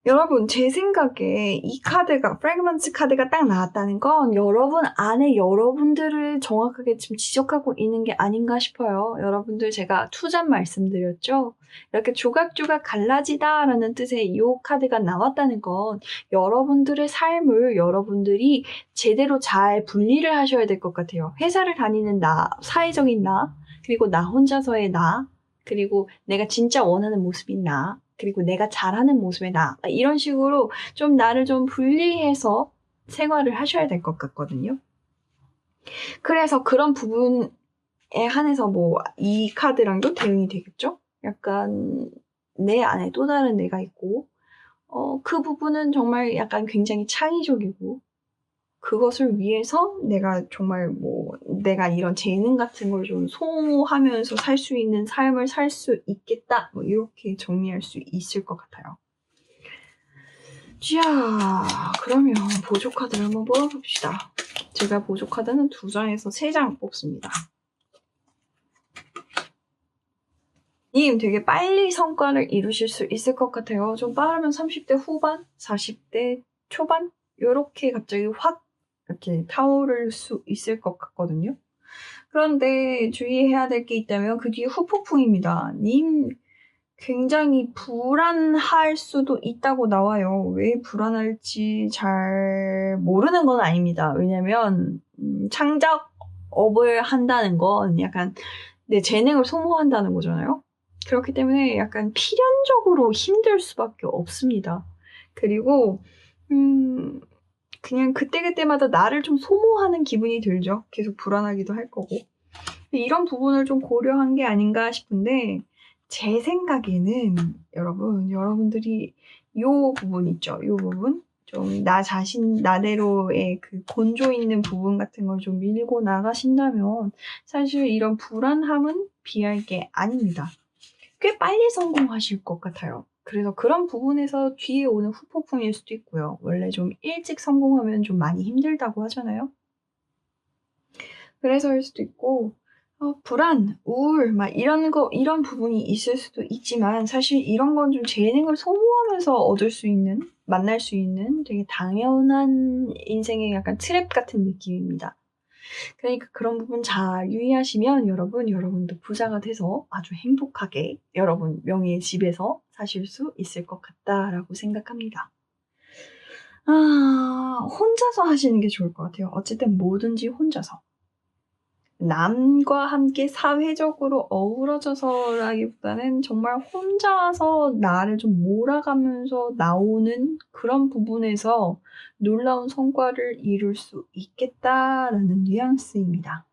여러분, 제 생각에 이 카드가, 프래그먼트 카드가 딱 나왔다는 건 여러분 안에 여러분들을 정확하게 지금 지적하고 있는 게 아닌가 싶어요. 여러분들 제가 투잡 말씀드렸죠? 이렇게 조각조각 갈라지다 라는 뜻의 이 카드가 나왔다는 건 여러분들의 삶을 여러분들이 제대로 잘 분리를 하셔야 될 것 같아요. 회사를 다니는 나, 사회적인 나, 그리고 나 혼자서의 나, 그리고 내가 진짜 원하는 모습인 나, 그리고 내가 잘하는 모습의 나, 이런 식으로 좀 나를 좀 분리해서 생활을 하셔야 될 것 같거든요. 그래서 그런 부분에 한해서 뭐 이 카드랑도 대응이 되겠죠? 약간 내 안에 또 다른 내가 있고 그 부분은 정말 약간 굉장히 창의적이고 그것을 위해서 내가 정말 뭐 내가 이런 재능 같은 걸 좀 소모하면서 살 수 있는 삶을 살 수 있겠다. 뭐 이렇게 정리할 수 있을 것 같아요. 자, 그러면 보조 카드를 한번 뽑아봅시다. 제가 보조 카드는 2장에서 3장 뽑습니다. 님 되게 빨리 성과를 이루실 수 있을 것 같아요. 좀 빠르면 30대 후반, 40대 초반 요렇게 갑자기 확 이렇게 타오를 수 있을 것 같거든요. 그런데 주의해야 될 게 있다면 그 뒤에 후폭풍입니다. 님 굉장히 불안할 수도 있다고 나와요. 왜 불안할지 잘 모르는 건 아닙니다. 왜냐면 창작업을 한다는 건 약간 내 재능을 소모한다는 거잖아요. 그렇기 때문에 약간 필연적으로 힘들 수밖에 없습니다. 그리고 그냥 그때그때마다 나를 좀 소모하는 기분이 들죠. 계속 불안하기도 할 거고. 이런 부분을 좀 고려한 게 아닌가 싶은데 제 생각에는 여러분들이 요 부분 있죠. 요 부분 좀 나 자신 나대로의 그 곤조 있는 부분 같은 걸 좀 밀고 나가신다면 사실 이런 불안함은 비할 게 아닙니다. 꽤 빨리 성공하실 것 같아요. 그래서 그런 부분에서 뒤에 오는 후폭풍일 수도 있고요. 원래 좀 일찍 성공하면 좀 많이 힘들다고 하잖아요. 그래서일 수도 있고 불안, 우울 막 이런 부분이 있을 수도 있지만 사실 이런 건 좀 재능을 소모하면서 얻을 수 있는, 만날 수 있는 되게 당연한 인생의 약간 트랩 같은 느낌입니다. 그러니까 그런 부분 잘 유의하시면 여러분도 부자가 돼서 아주 행복하게 여러분 명예의 집에서 사실 수 있을 것 같다라고 생각합니다. 혼자서 하시는 게 좋을 것 같아요. 어쨌든 뭐든지 혼자서. 남과 함께 사회적으로 어우러져서라기보다는 정말 혼자서 나를 좀 몰아가면서 나오는 그런 부분에서 놀라운 성과를 이룰 수 있겠다라는 뉘앙스입니다.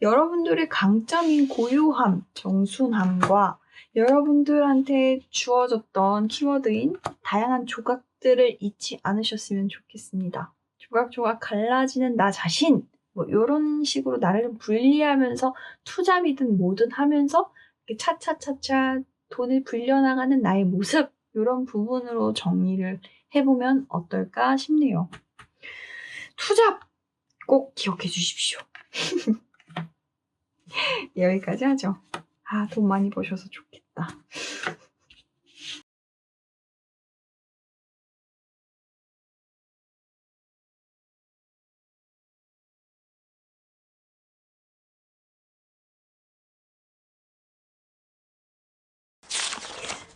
여러분들의 강점인 고요함, 정순함과 여러분들한테 주어졌던 키워드인 다양한 조각들을 잊지 않으셨으면 좋겠습니다. 조각조각 갈라지는 나 자신, 뭐 이런 식으로 나를 좀 분리하면서 투잡이든 뭐든 하면서 이렇게 차차차차 돈을 불려나가는 나의 모습, 이런 부분으로 정리를 해보면 어떨까 싶네요. 투잡 꼭 기억해 주십시오. 여기까지 하죠. 돈 많이 버셔서 좋겠다.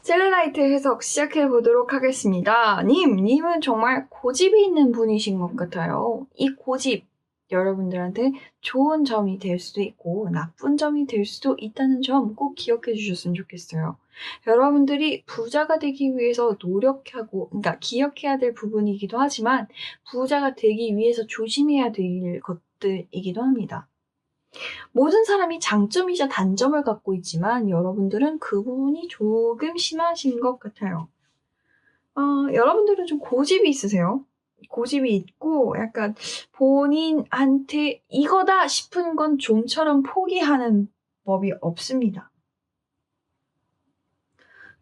셀레나이트 해석 시작해보도록 하겠습니다. 님은 정말 고집이 있는 분이신 것 같아요. 이 고집, 여러분들한테 좋은 점이 될 수도 있고 나쁜 점이 될 수도 있다는 점 꼭 기억해 주셨으면 좋겠어요. 여러분들이 부자가 되기 위해서 노력하고, 그러니까 기억해야 될 부분이기도 하지만 부자가 되기 위해서 조심해야 될 것들이기도 합니다. 모든 사람이 장점이자 단점을 갖고 있지만 여러분들은 그 부분이 조금 심하신 것 같아요. 여러분들은 좀 고집이 있으세요. 고집이 있고 약간 본인한테 이거다 싶은 건 좀처럼 포기하는 법이 없습니다.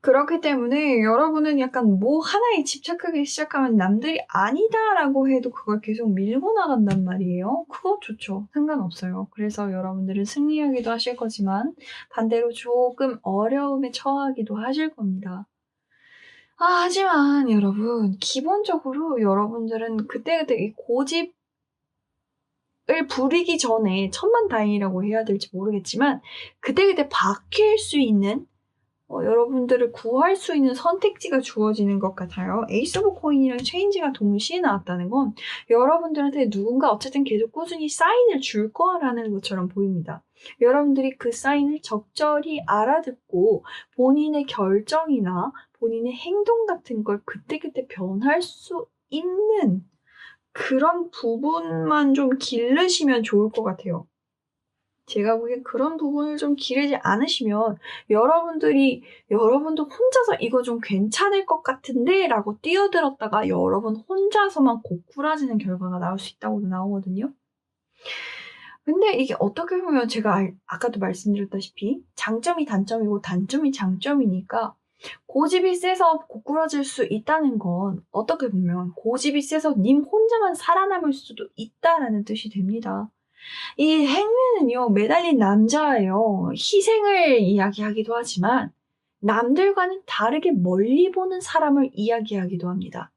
그렇기 때문에 여러분은 약간 뭐 하나에 집착하기 시작하면 남들이 아니다라고 해도 그걸 계속 밀고 나간단 말이에요. 그거 좋죠. 상관없어요. 그래서 여러분들은 승리하기도 하실 거지만 반대로 조금 어려움에 처하기도 하실 겁니다. 하지만 여러분, 기본적으로 여러분들은 그때그때 이 고집을 부리기 전에 천만다행이라고 해야 될지 모르겠지만 그때그때 바뀔 수 있는 여러분들을 구할 수 있는 선택지가 주어지는 것 같아요. 에이스 오브 코인이랑 체인지가 동시에 나왔다는 건 여러분들한테 누군가 어쨌든 계속 꾸준히 사인을 줄 거라는 것처럼 보입니다. 여러분들이 그 사인을 적절히 알아듣고 본인의 결정이나 본인의 행동 같은 걸 그때그때 변할 수 있는 그런 부분만 좀 기르시면 좋을 것 같아요. 제가 보기엔 그런 부분을 좀 기르지 않으시면 여러분도 혼자서 '이거 좀 괜찮을 것 같은데.' 라고 뛰어들었다가 여러분 혼자서만 고꾸라지는 결과가 나올 수 있다고도 나오거든요. 근데 이게 어떻게 보면 제가 아까도 말씀드렸다시피 장점이 단점이고 단점이 장점이니까 고집이 세서 고꾸라질 수 있다는 건 어떻게 보면 고집이 세서 님 혼자만 살아남을 수도 있다라는 뜻이 됩니다. 이 행위는요, 매달린 남자예요. 희생을 이야기하기도 하지만 남들과는 다르게 멀리 보는 사람을 이야기하기도 합니다.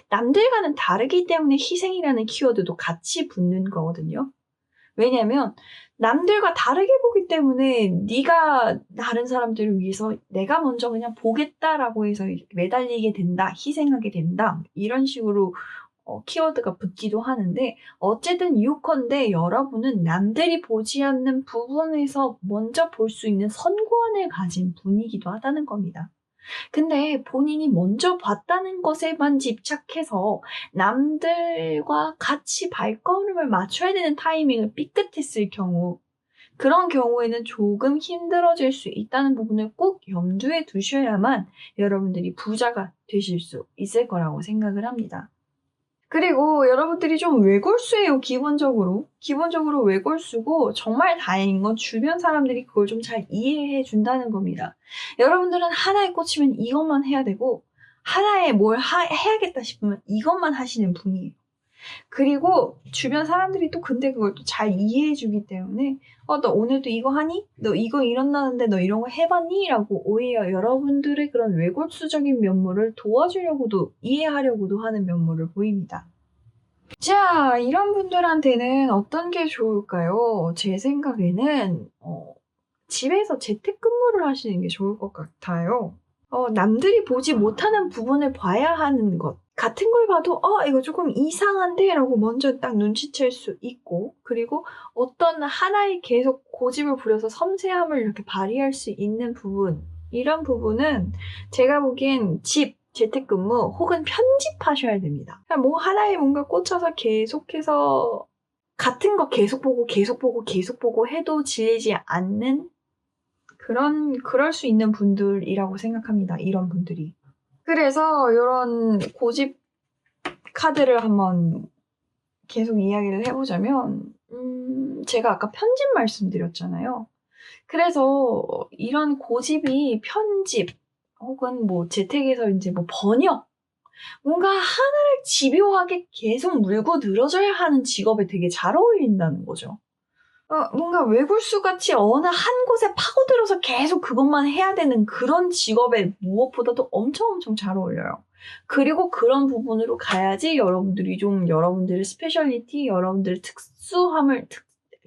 남들과는 다르기 때문에 희생이라는 키워드도 같이 붙는 거거든요. 왜냐면 남들과 다르게 보기 때문에 네가 다른 사람들을 위해서 내가 먼저 그냥 보겠다라고 해서 매달리게 된다, 희생하게 된다 이런 식으로 키워드가 붙기도 하는데 어쨌든 유컨대 여러분은 남들이 보지 않는 부분에서 먼저 볼 수 있는 선관을 가진 분이기도 하다는 겁니다. 근데 본인이 먼저 봤다는 것에만 집착해서 남들과 같이 발걸음을 맞춰야 되는 타이밍을 삐끗했을 경우 그런 경우에는 조금 힘들어질 수 있다는 부분을 꼭 염두에 두셔야만 여러분들이 부자가 되실 수 있을 거라고 생각을 합니다. 그리고 여러분들이 좀 외골수예요, 기본적으로. 기본적으로 외골수고 정말 다행인 건 주변 사람들이 그걸 좀 잘 이해해 준다는 겁니다. 여러분들은 하나에 꽂히면 이것만 해야 되고 하나에 뭘 해야겠다 싶으면 이것만 하시는 분이에요. 그리고 주변 사람들이 또 근데 그걸 또 잘 이해해 주기 때문에 너 오늘도 이거 하니? 너 이거 일어나는데 너 이런 거 해봤니? 라고 오히려 여러분들의 그런 외골수적인 면모를 도와주려고도 이해하려고도 하는 면모를 보입니다. 자, 이런 분들한테는 어떤 게 좋을까요? 제 생각에는 집에서 재택근무를 하시는 게 좋을 것 같아요. 남들이 보지 못하는 부분을 봐야 하는 것 같은 걸 봐도 이거 조금 이상한데 라고 먼저 딱 눈치챌 수 있고 그리고 어떤 하나에 계속 고집을 부려서 섬세함을 이렇게 발휘할 수 있는 부분 이런 부분은 제가 보기엔 재택근무 혹은 편집하셔야 됩니다. 그냥 뭐 하나에 뭔가 꽂혀서 계속해서 같은 거 계속 보고 해도 질리지 않는 그럴 수 있는 분들이라고 생각합니다. 이런 분들이. 그래서 이런 고집 카드를 한번 계속 이야기를 해보자면, 제가 아까 편집 말씀드렸잖아요. 그래서 이런 고집이 편집, 혹은 뭐 재택에서 이제 뭐 번역, 뭔가 하나를 집요하게 계속 물고 늘어져야 하는 직업에 되게 잘 어울린다는 거죠. 뭔가 외골수같이 어느 한 곳에 파고들어서 계속 그것만 해야 되는 그런 직업에 무엇보다도 엄청 잘 어울려요. 그리고 그런 부분으로 가야지 여러분들이 좀 여러분들의 스페셜리티, 여러분들의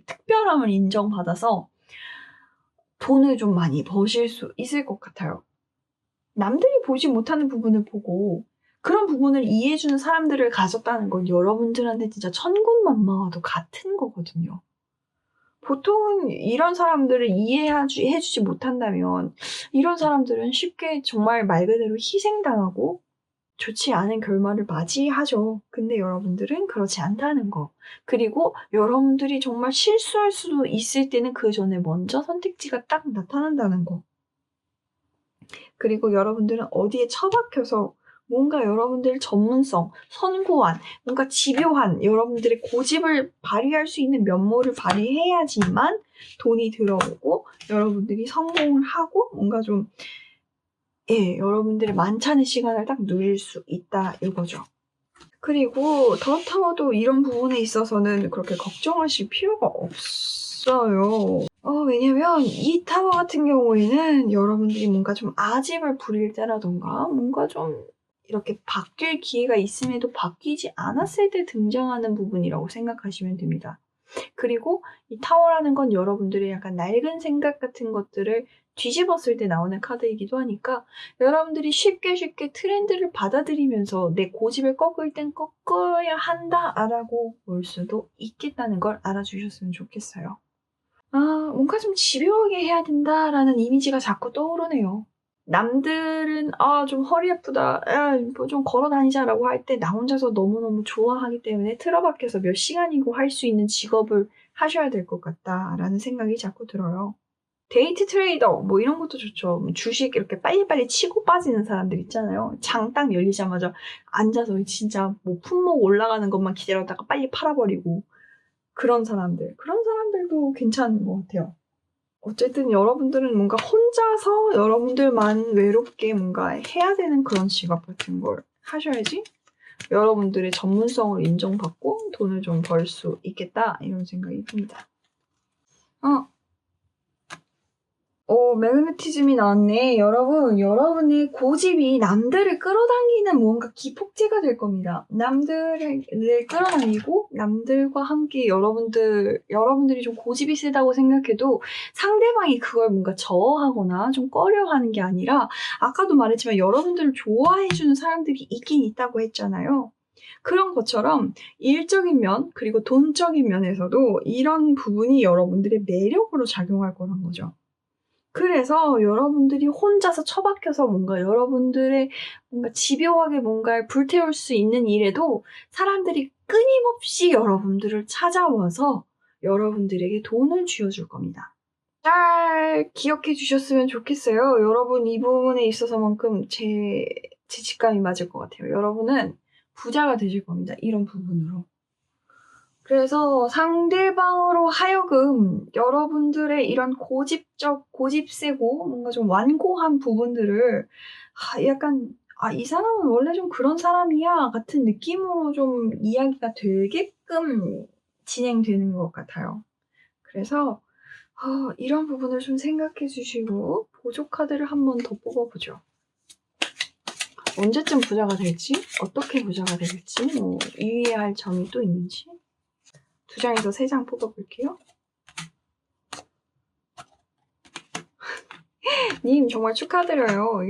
특별함을 인정받아서 돈을 좀 많이 버실 수 있을 것 같아요. 남들이 보지 못하는 부분을 보고 그런 부분을 이해해주는 사람들을 가졌다는 건 여러분들한테 진짜 천군만마와도 같은 거거든요. 보통은 이런 사람들을 이해해주지 못한다면 이런 사람들은 쉽게 정말 말 그대로 희생당하고 좋지 않은 결말을 맞이하죠. 근데 여러분들은 그렇지 않다는 거. 그리고 여러분들이 정말 실수할 수도 있을 때는 그 전에 먼저 선택지가 딱 나타난다는 거. 그리고 여러분들은 어디에 처박혀서 뭔가 여러분들의 전문성, 선고한, 뭔가 집요한 여러분들의 고집을 발휘할 수 있는 면모를 발휘해야지만 돈이 들어오고 여러분들이 성공을 하고 뭔가 좀 여러분들의 만찬의 시간을 딱 누릴 수 있다 이거죠. 그리고 그렇다고도 이런 부분에 있어서는 그렇게 걱정하실 필요가 없어요. 왜냐면 이 타워 같은 경우에는 여러분들이 뭔가 좀 아집을 부릴 때라던가 뭔가 좀 이렇게 바뀔 기회가 있음에도 바뀌지 않았을 때 등장하는 부분이라고 생각하시면 됩니다. 그리고 이 타워라는 건 여러분들의 약간 낡은 생각 같은 것들을 뒤집었을 때 나오는 카드이기도 하니까 여러분들이 쉽게 트렌드를 받아들이면서 내 고집을 꺾을 땐 꺾어야 한다라고 볼 수도 있겠다는 걸 알아주셨으면 좋겠어요. 뭔가 좀 집요하게 해야 된다라는 이미지가 자꾸 떠오르네요. 남들은 좀 허리 아프다. 뭐 좀 걸어 다니자라고 할 때 나 혼자서 너무너무 좋아하기 때문에 틀어박혀서 몇 시간이고 할 수 있는 직업을 하셔야 될 것 같다라는 생각이 자꾸 들어요. 데이트 트레이더 뭐 이런 것도 좋죠. 주식 이렇게 빨리빨리 치고 빠지는 사람들 있잖아요. 장 딱 열리자마자 앉아서 진짜 뭐 품목 올라가는 것만 기다렸다가 빨리 팔아버리고 그런 사람들도 괜찮은 것 같아요. 어쨌든 여러분들은 뭔가 혼자서 여러분들만 외롭게 뭔가 해야 되는 그런 직업 같은 걸 하셔야지 여러분들의 전문성을 인정받고 돈을 좀 벌 수 있겠다 이런 생각이 듭니다. 매그네티즘이 나왔네. 여러분, 여러분의 고집이 남들을 끌어당기는 뭔가 기폭제가 될 겁니다. 남들을 끌어당기고 남들과 함께 여러분들이 좀 고집이 세다고 생각해도 상대방이 그걸 뭔가 저어하거나 좀 꺼려하는 게 아니라 아까도 말했지만 여러분들을 좋아해주는 사람들이 있긴 있다고 했잖아요. 그런 것처럼 일적인 면 그리고 돈적인 면에서도 이런 부분이 여러분들의 매력으로 작용할 거란 거죠. 그래서 여러분들이 혼자서 처박혀서 뭔가 여러분들의 뭔가 집요하게 뭔가를 불태울 수 있는 일에도 사람들이 끊임없이 여러분들을 찾아와서 여러분들에게 돈을 쥐어줄 겁니다. 잘 기억해 주셨으면 좋겠어요. 여러분 이 부분에 있어서만큼 제 직감이 맞을 것 같아요. 여러분은 부자가 되실 겁니다. 이런 부분으로. 그래서 상대방으로 하여금 여러분들의 이런 고집 세고 뭔가 좀 완고한 부분들을 약간 이 사람은 원래 좀 그런 사람이야 같은 느낌으로 좀 이야기가 되게끔 진행되는 것 같아요. 그래서 이런 부분을 좀 생각해 주시고 보조 카드를 한 번 더 뽑아보죠. 언제쯤 부자가 될지, 어떻게 부자가 될지, 뭐 유의해야 할 점이 또 있는지 2장에서 3장 뽑아볼게요. 님 정말 축하드려요.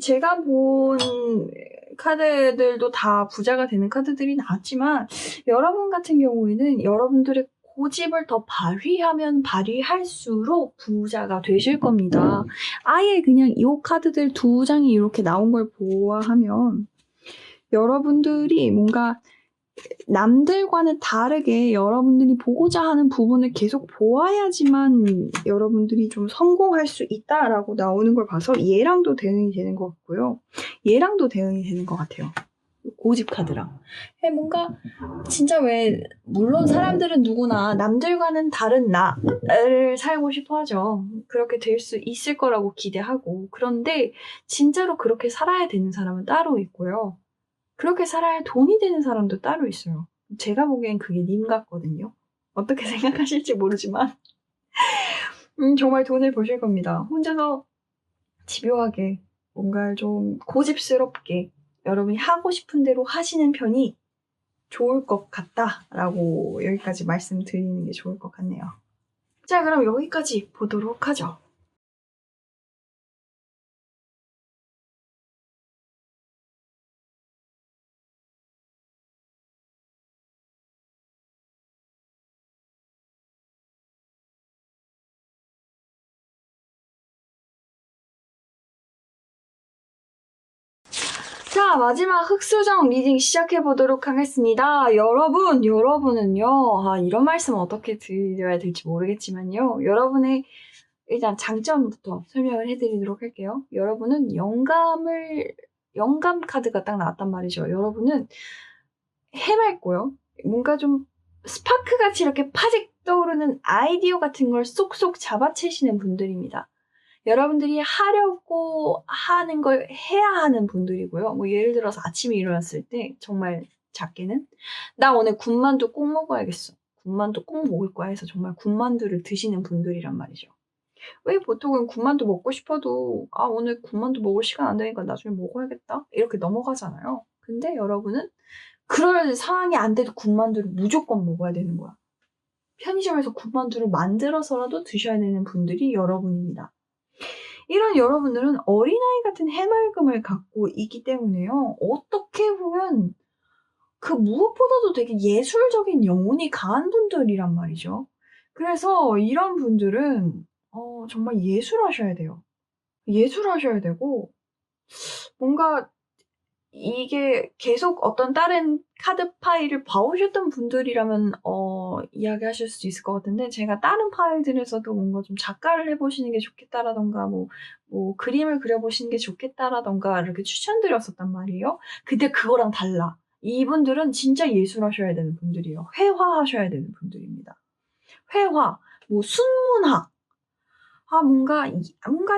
제가 본 카드들도 다 부자가 되는 카드들이 나왔지만 여러분 같은 경우에는 여러분들의 고집을 더 발휘하면 발휘할수록 부자가 되실 겁니다. 아예 그냥 이 카드들 2장이 이렇게 나온 걸 보아하면 여러분들이 뭔가 남들과는 다르게 여러분들이 보고자 하는 부분을 계속 보아야지만 여러분들이 좀 성공할 수 있다라고 나오는 걸 봐서 얘랑도 대응이 되는 것 같고요. 얘랑도 대응이 되는 것 같아요. 고집 카드랑. 뭔가 진짜 물론 사람들은 누구나 남들과는 다른 나를 살고 싶어 하죠. 그렇게 될 수 있을 거라고 기대하고. 그런데 진짜로 그렇게 살아야 되는 사람은 따로 있고요. 그렇게 살아야 돈이 되는 사람도 따로 있어요. 제가 보기엔 그게 님 같거든요. 어떻게 생각하실지 모르지만 정말 돈을 버실 겁니다. 혼자서 집요하게 뭔가를 좀 고집스럽게 여러분이 하고 싶은 대로 하시는 편이 좋을 것 같다라고 여기까지 말씀드리는 게 좋을 것 같네요. 자, 그럼 여기까지 보도록 하죠. 자, 마지막 흑수정 리딩 시작해보도록 하겠습니다. 여러분은요, 이런 말씀 어떻게 드려야 될지 모르겠지만요. 여러분의 일단 장점부터 설명을 해드리도록 할게요. 여러분은 영감 카드가 딱 나왔단 말이죠. 여러분은 해맑고요. 뭔가 좀 스파크같이 이렇게 파직 떠오르는 아이디어 같은 걸 쏙쏙 잡아채시는 분들입니다. 여러분들이 하려고 하는 걸 해야 하는 분들이고요. 뭐 예를 들어서 아침에 일어났을 때 정말 작게는 나 오늘 군만두 꼭 먹어야겠어. 군만두 꼭 먹을 거야 해서 정말 군만두를 드시는 분들이란 말이죠. 왜 보통은 군만두 먹고 싶어도 오늘 군만두 먹을 시간 안 되니까 나중에 먹어야겠다 이렇게 넘어가잖아요. 근데 여러분은 그럴 상황이 안 돼도 군만두를 무조건 먹어야 되는 거야. 편의점에서 군만두를 만들어서라도 드셔야 되는 분들이 여러분입니다. 이런 여러분들은 어린아이 같은 해맑음을 갖고 있기 때문에요. 어떻게 보면 그 무엇보다도 되게 예술적인 영혼이 강한 분들이란 말이죠. 그래서 이런 분들은 정말 예술하셔야 돼요. 예술하셔야 되고 뭔가 이게 계속 어떤 다른 카드 파일을 봐 오셨던 분들이라면 이야기하실 수 있을 것 같은데, 제가 다른 파일들에서도 뭔가 좀 작가를 해 보시는 게 좋겠다라든가 뭐 그림을 그려 보시는 게 좋겠다라든가 이렇게 추천드렸었단 말이에요. 근데 그거랑 달라. 이분들은 진짜 예술하셔야 되는 분들이에요. 회화하셔야 되는 분들입니다. 회화, 뭐 순문학, 뭔가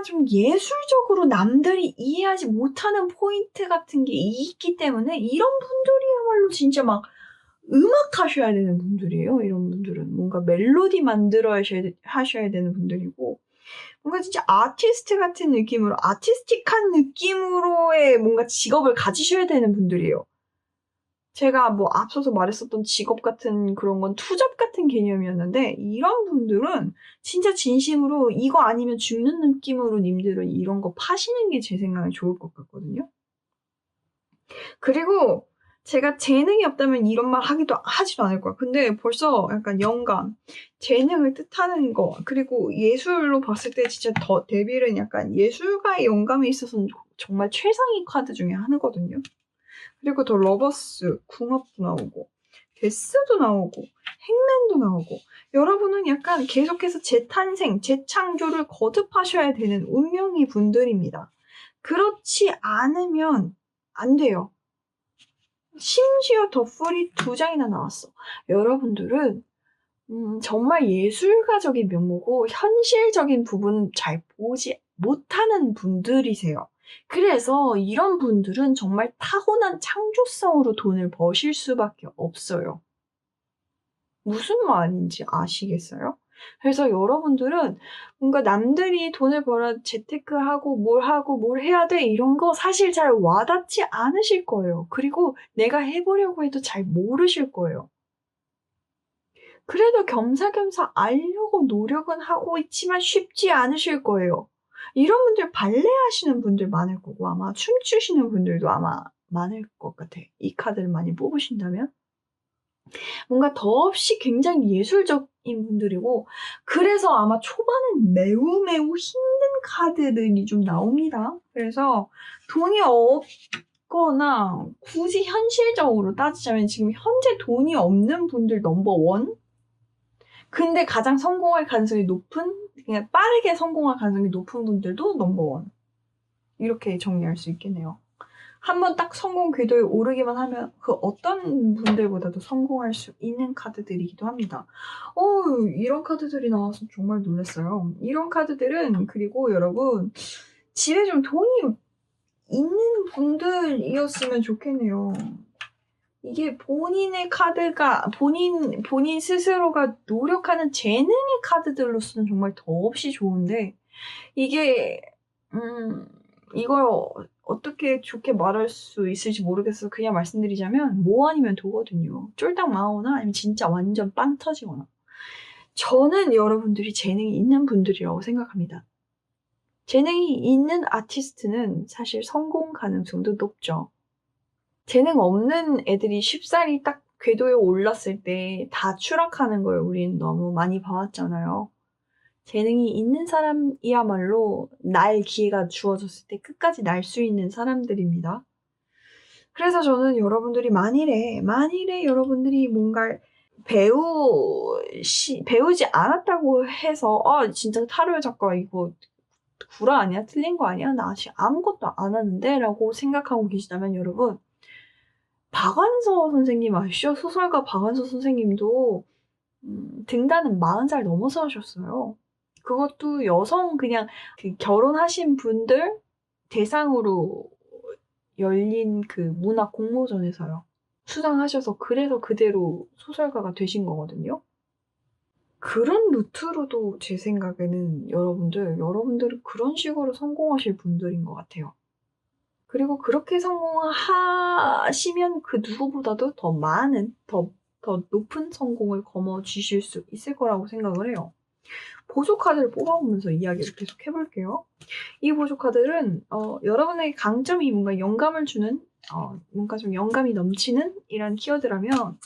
좀 예술적으로 남들이 이해하지 못하는 포인트 같은 게 있기 때문에 이런 분들이야말로 진짜 막 음악 하셔야 되는 분들이에요. 이런 분들은 뭔가 멜로디 만들어 하셔야 되는 분들이고, 뭔가 진짜 아티스트 같은 느낌으로, 아티스틱한 느낌으로의 뭔가 직업을 가지셔야 되는 분들이에요. 제가 뭐 앞서서 말했었던 직업 같은 그런 건 투잡 같은 개념이었는데, 이런 분들은 진짜 진심으로 이거 아니면 죽는 느낌으로 님들은 이런 거 파시는 게 제 생각에 좋을 것 같거든요. 그리고 제가 재능이 없다면 이런 말 하지도 않을 거야. 근데 벌써 약간 영감, 재능을 뜻하는 거, 그리고 예술로 봤을 때 진짜 데빌은 약간 예술가의 영감이 있어서는 정말 최상위 카드 중에 하나거든요. 그리고 더 러버스, 궁합도 나오고, 데스도 나오고, 행맨도 나오고, 여러분은 약간 계속해서 재탄생, 재창조를 거듭하셔야 되는 운명의 분들입니다. 그렇지 않으면 안 돼요. 심지어 더풀이 2장이나 나왔어. 여러분들은 정말 예술가적인 면모고 현실적인 부분은 잘 보지 못하는 분들이세요. 그래서 이런 분들은 정말 타고난 창조성으로 돈을 버실 수밖에 없어요. 무슨 말인지 아시겠어요? 그래서 여러분들은 뭔가 남들이 돈을 벌어 재테크하고 뭘 해야 돼 이런 거 사실 잘 와닿지 않으실 거예요. 그리고 내가 해보려고 해도 잘 모르실 거예요. 그래도 겸사겸사 알려고 노력은 하고 있지만 쉽지 않으실 거예요. 이런 분들 발레 하시는 분들 많을 거고 아마 춤추시는 분들도 아마 많을 것 같아. 이 카드를 많이 뽑으신다면. 뭔가 더없이 굉장히 예술적인 분들이고, 그래서 아마 초반엔 매우 힘든 카드들이 좀 나옵니다. 그래서 돈이 없거나 굳이 현실적으로 따지자면 지금 현재 돈이 없는 분들 넘버1, 근데 가장 성공할 가능성이 높은, 그냥 빠르게 성공할 가능성이 높은 분들도 넘버1. 이렇게 정리할 수 있겠네요. 한번 딱 성공 궤도에 오르기만 하면 그 어떤 분들보다도 성공할 수 있는 카드들이기도 합니다. 이런 카드들이 나와서 정말 놀랐어요. 이런 카드들은, 그리고 여러분, 집에 좀 돈이 있는 분들이었으면 좋겠네요. 이게 본인의 카드가, 본인 스스로가 노력하는 재능의 카드들로서는 정말 더없이 좋은데, 이게, 이걸 어떻게 좋게 말할 수 있을지 모르겠어서 그냥 말씀드리자면, 뭐 아니면 도거든요. 쫄딱 망하거나 아니면 진짜 완전 빵 터지거나. 저는 여러분들이 재능이 있는 분들이라고 생각합니다. 재능이 있는 아티스트는 사실 성공 가능성도 높죠. 재능 없는 애들이 쉽사리 딱 궤도에 올랐을 때 다 추락하는 걸 우린 너무 많이 봐왔잖아요. 재능이 있는 사람이야말로 날 기회가 주어졌을 때 끝까지 날 수 있는 사람들입니다. 그래서 저는 여러분들이 만일에 여러분들이 뭔가를 배우지 않았다고 해서 진짜 타로의 작가 이거 구라 아니야? 틀린 거 아니야? 나 아직 아무것도 안 하는데? 라고 생각하고 계시다면 여러분, 박완서 선생님 아시죠? 소설가 박완서 선생님도 등단은 40살 넘어서 하셨어요. 그것도 여성 그냥 결혼하신 분들 대상으로 열린 그 문학 공모전에서요. 수상하셔서 그래서 그대로 소설가가 되신 거거든요. 그런 루트로도 제 생각에는 여러분들은 그런 식으로 성공하실 분들인 것 같아요. 그리고 그렇게 성공하시면 그 누구보다도 더 많은, 더 높은 성공을 거머쥐실 수 있을 거라고 생각을 해요. 보조 카드를 뽑아보면서 이야기를 계속 해볼게요. 이 보조 카드는 여러분에게 강점이 뭔가 영감을 주는, 뭔가 좀 영감이 넘치는 이런 키워드라면,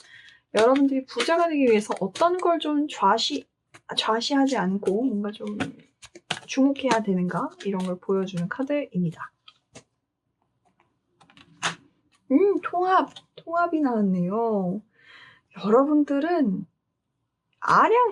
여러분들이 부자가 되기 위해서 어떤 걸 좀 좌시하지 않고 뭔가 좀 주목해야 되는가 이런 걸 보여주는 카드입니다. 통합이 나왔네요. 여러분들은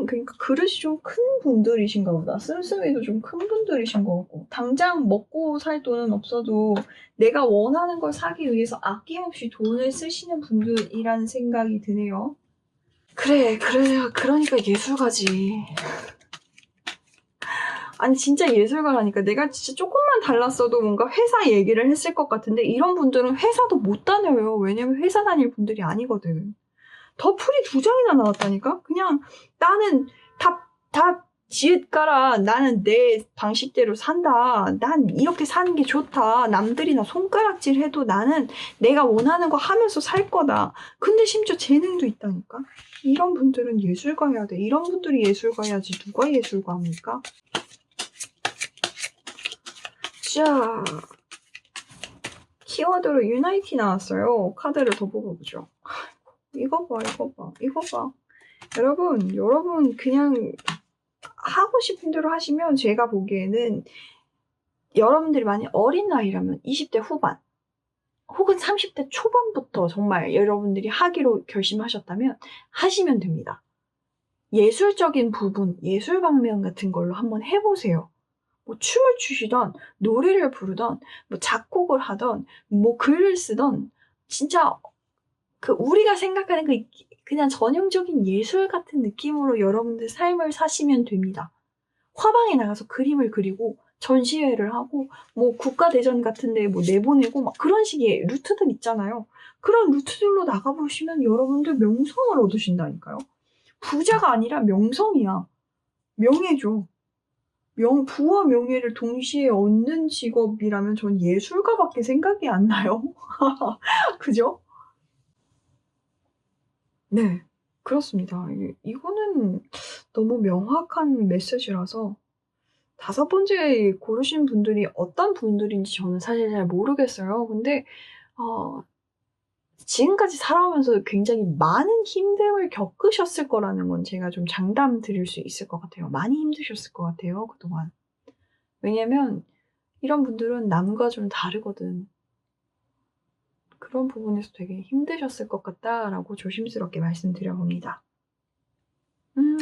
그러니까 그릇이 좀 큰 분들이신가 보다. 씀씀이도 좀 큰 분들이신 것 같고, 당장 먹고 살 돈은 없어도 내가 원하는 걸 사기 위해서 아낌없이 돈을 쓰시는 분들이라는 생각이 드네요. 그러니까 예술가지. 아니 진짜 예술가라니까. 내가 진짜 조금만 달랐어도 뭔가 회사 얘기를 했을 것 같은데 이런 분들은 회사도 못 다녀요. 왜냐면 회사 다닐 분들이 아니거든. 더 풀이 2장이나 나왔다니까? 그냥 나는 다 지읒 깔아. 나는 내 방식대로 산다. 난 이렇게 사는 게 좋다. 남들이나 손가락질 해도 나는 내가 원하는 거 하면서 살 거다. 근데 심지어 재능도 있다니까? 이런 분들은 예술가여야 돼. 이런 분들이 예술가야지 누가 예술가입니까? 자, 키워드로 유나이티 나왔어요. 카드를 더 뽑아보죠. 이거 봐. 여러분 그냥 하고 싶은 대로 하시면 제가 보기에는 여러분들이 만약 어린 나이라면 20대 후반 혹은 30대 초반부터 정말 여러분들이 하기로 결심하셨다면 하시면 됩니다. 예술적인 부분, 예술 방면 같은 걸로 한번 해보세요. 뭐 춤을 추시던, 노래를 부르던, 뭐 작곡을 하던, 뭐 글을 쓰던, 진짜 우리가 생각하는 그냥 전형적인 예술 같은 느낌으로 여러분들 삶을 사시면 됩니다. 화방에 나가서 그림을 그리고 전시회를 하고 뭐 국가대전 같은 데 뭐 내보내고 막 그런 식의 루트들 있잖아요. 그런 루트들로 나가보시면 여러분들 명성을 얻으신다니까요. 부자가 아니라 명성이야. 명예죠. 부와 명예를 동시에 얻는 직업이라면 전 예술가밖에 생각이 안 나요. 그죠? 네, 그렇습니다. 이거는 너무 명확한 메시지라서 5번째 고르신 분들이 어떤 분들인지 저는 사실 잘 모르겠어요. 근데 지금까지 살아오면서 굉장히 많은 힘듦을 겪으셨을 거라는 건 제가 좀 장담 드릴 수 있을 것 같아요. 많이 힘드셨을 것 같아요, 그동안. 왜냐면 이런 분들은 남과 좀 다르거든. 그런 부분에서 되게 힘드셨을 것 같다라고 조심스럽게 말씀드려봅니다.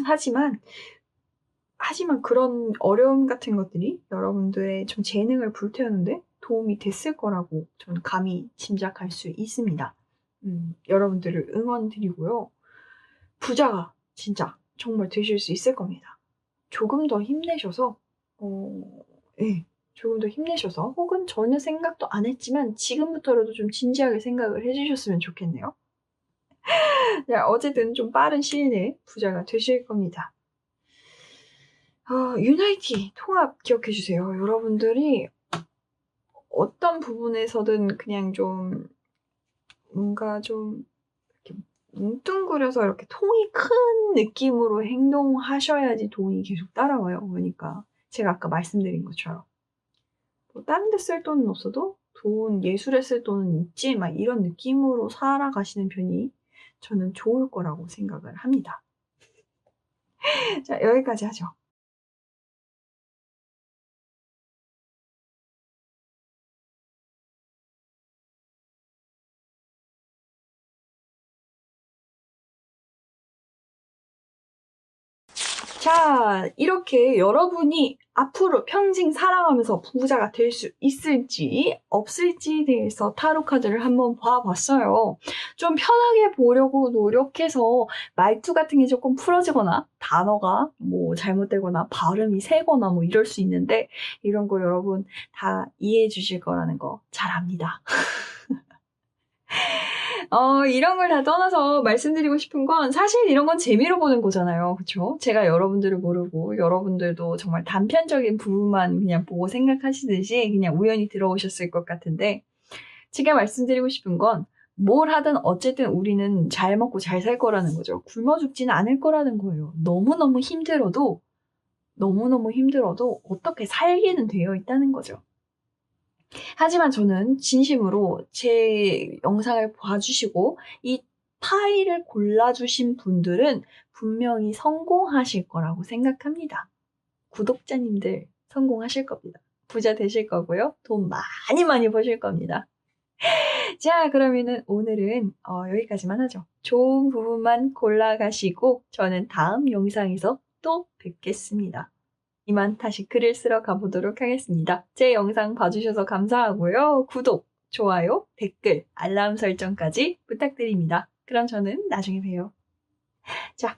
하지만 그런 어려움 같은 것들이 여러분들의 좀 재능을 불태우는데 도움이 됐을 거라고 저는 감히 짐작할 수 있습니다. 여러분들을 응원드리고요. 부자가 진짜 정말 되실 수 있을 겁니다. 조금 더 힘내셔서 조금 더 힘내셔서 혹은 전혀 생각도 안 했지만 지금부터라도 좀 진지하게 생각을 해주셨으면 좋겠네요. 자, 어쨌든 좀 빠른 시일 내에 부자가 되실 겁니다. 유나이티, 통합 기억해주세요. 여러분들이 어떤 부분에서든 그냥 좀 뭔가 좀 이렇게 뭉뚱그려서 이렇게 통이 큰 느낌으로 행동하셔야지 돈이 계속 따라와요. 그러니까 제가 아까 말씀드린 것처럼 뭐 다른 데 쓸 돈은 없어도 예술에 쓸 돈은 있지 막 이런 느낌으로 살아가시는 편이 저는 좋을 거라고 생각을 합니다. 자, 여기까지 하죠. 자, 이렇게 여러분이 앞으로 평생 살아가면서 부자가 될 수 있을지 없을지에 대해서 타로 카드를 한번 봐봤어요. 좀 편하게 보려고 노력해서 말투 같은 게 조금 풀어지거나 단어가 뭐 잘못되거나 발음이 세거나 뭐 이럴 수 있는데 이런 거 여러분 다 이해해 주실 거라는 거 잘 압니다. 이런 걸 다 떠나서 말씀드리고 싶은 건 사실 이런 건 재미로 보는 거잖아요. 그쵸? 제가 여러분들을 모르고 여러분들도 정말 단편적인 부분만 그냥 보고 생각하시듯이 그냥 우연히 들어오셨을 것 같은데 제가 말씀드리고 싶은 건 뭘 하든 어쨌든 우리는 잘 먹고 잘 살 거라는 거죠. 굶어 죽지는 않을 거라는 거예요. 너무너무 힘들어도 어떻게 살기는 되어 있다는 거죠. 하지만 저는 진심으로 제 영상을 봐주시고 이 파일을 골라주신 분들은 분명히 성공하실 거라고 생각합니다. 구독자님들 성공하실 겁니다. 부자 되실 거고요. 돈 많이 많이 버실 겁니다. 자, 그러면은 오늘은 여기까지만 하죠. 좋은 부분만 골라가시고 저는 다음 영상에서 또 뵙겠습니다. 이만 다시 글을 쓰러 가보도록 하겠습니다. 제 영상 봐주셔서 감사하고요. 구독, 좋아요, 댓글, 알람 설정까지 부탁드립니다. 그럼 저는 나중에 봬요. 자,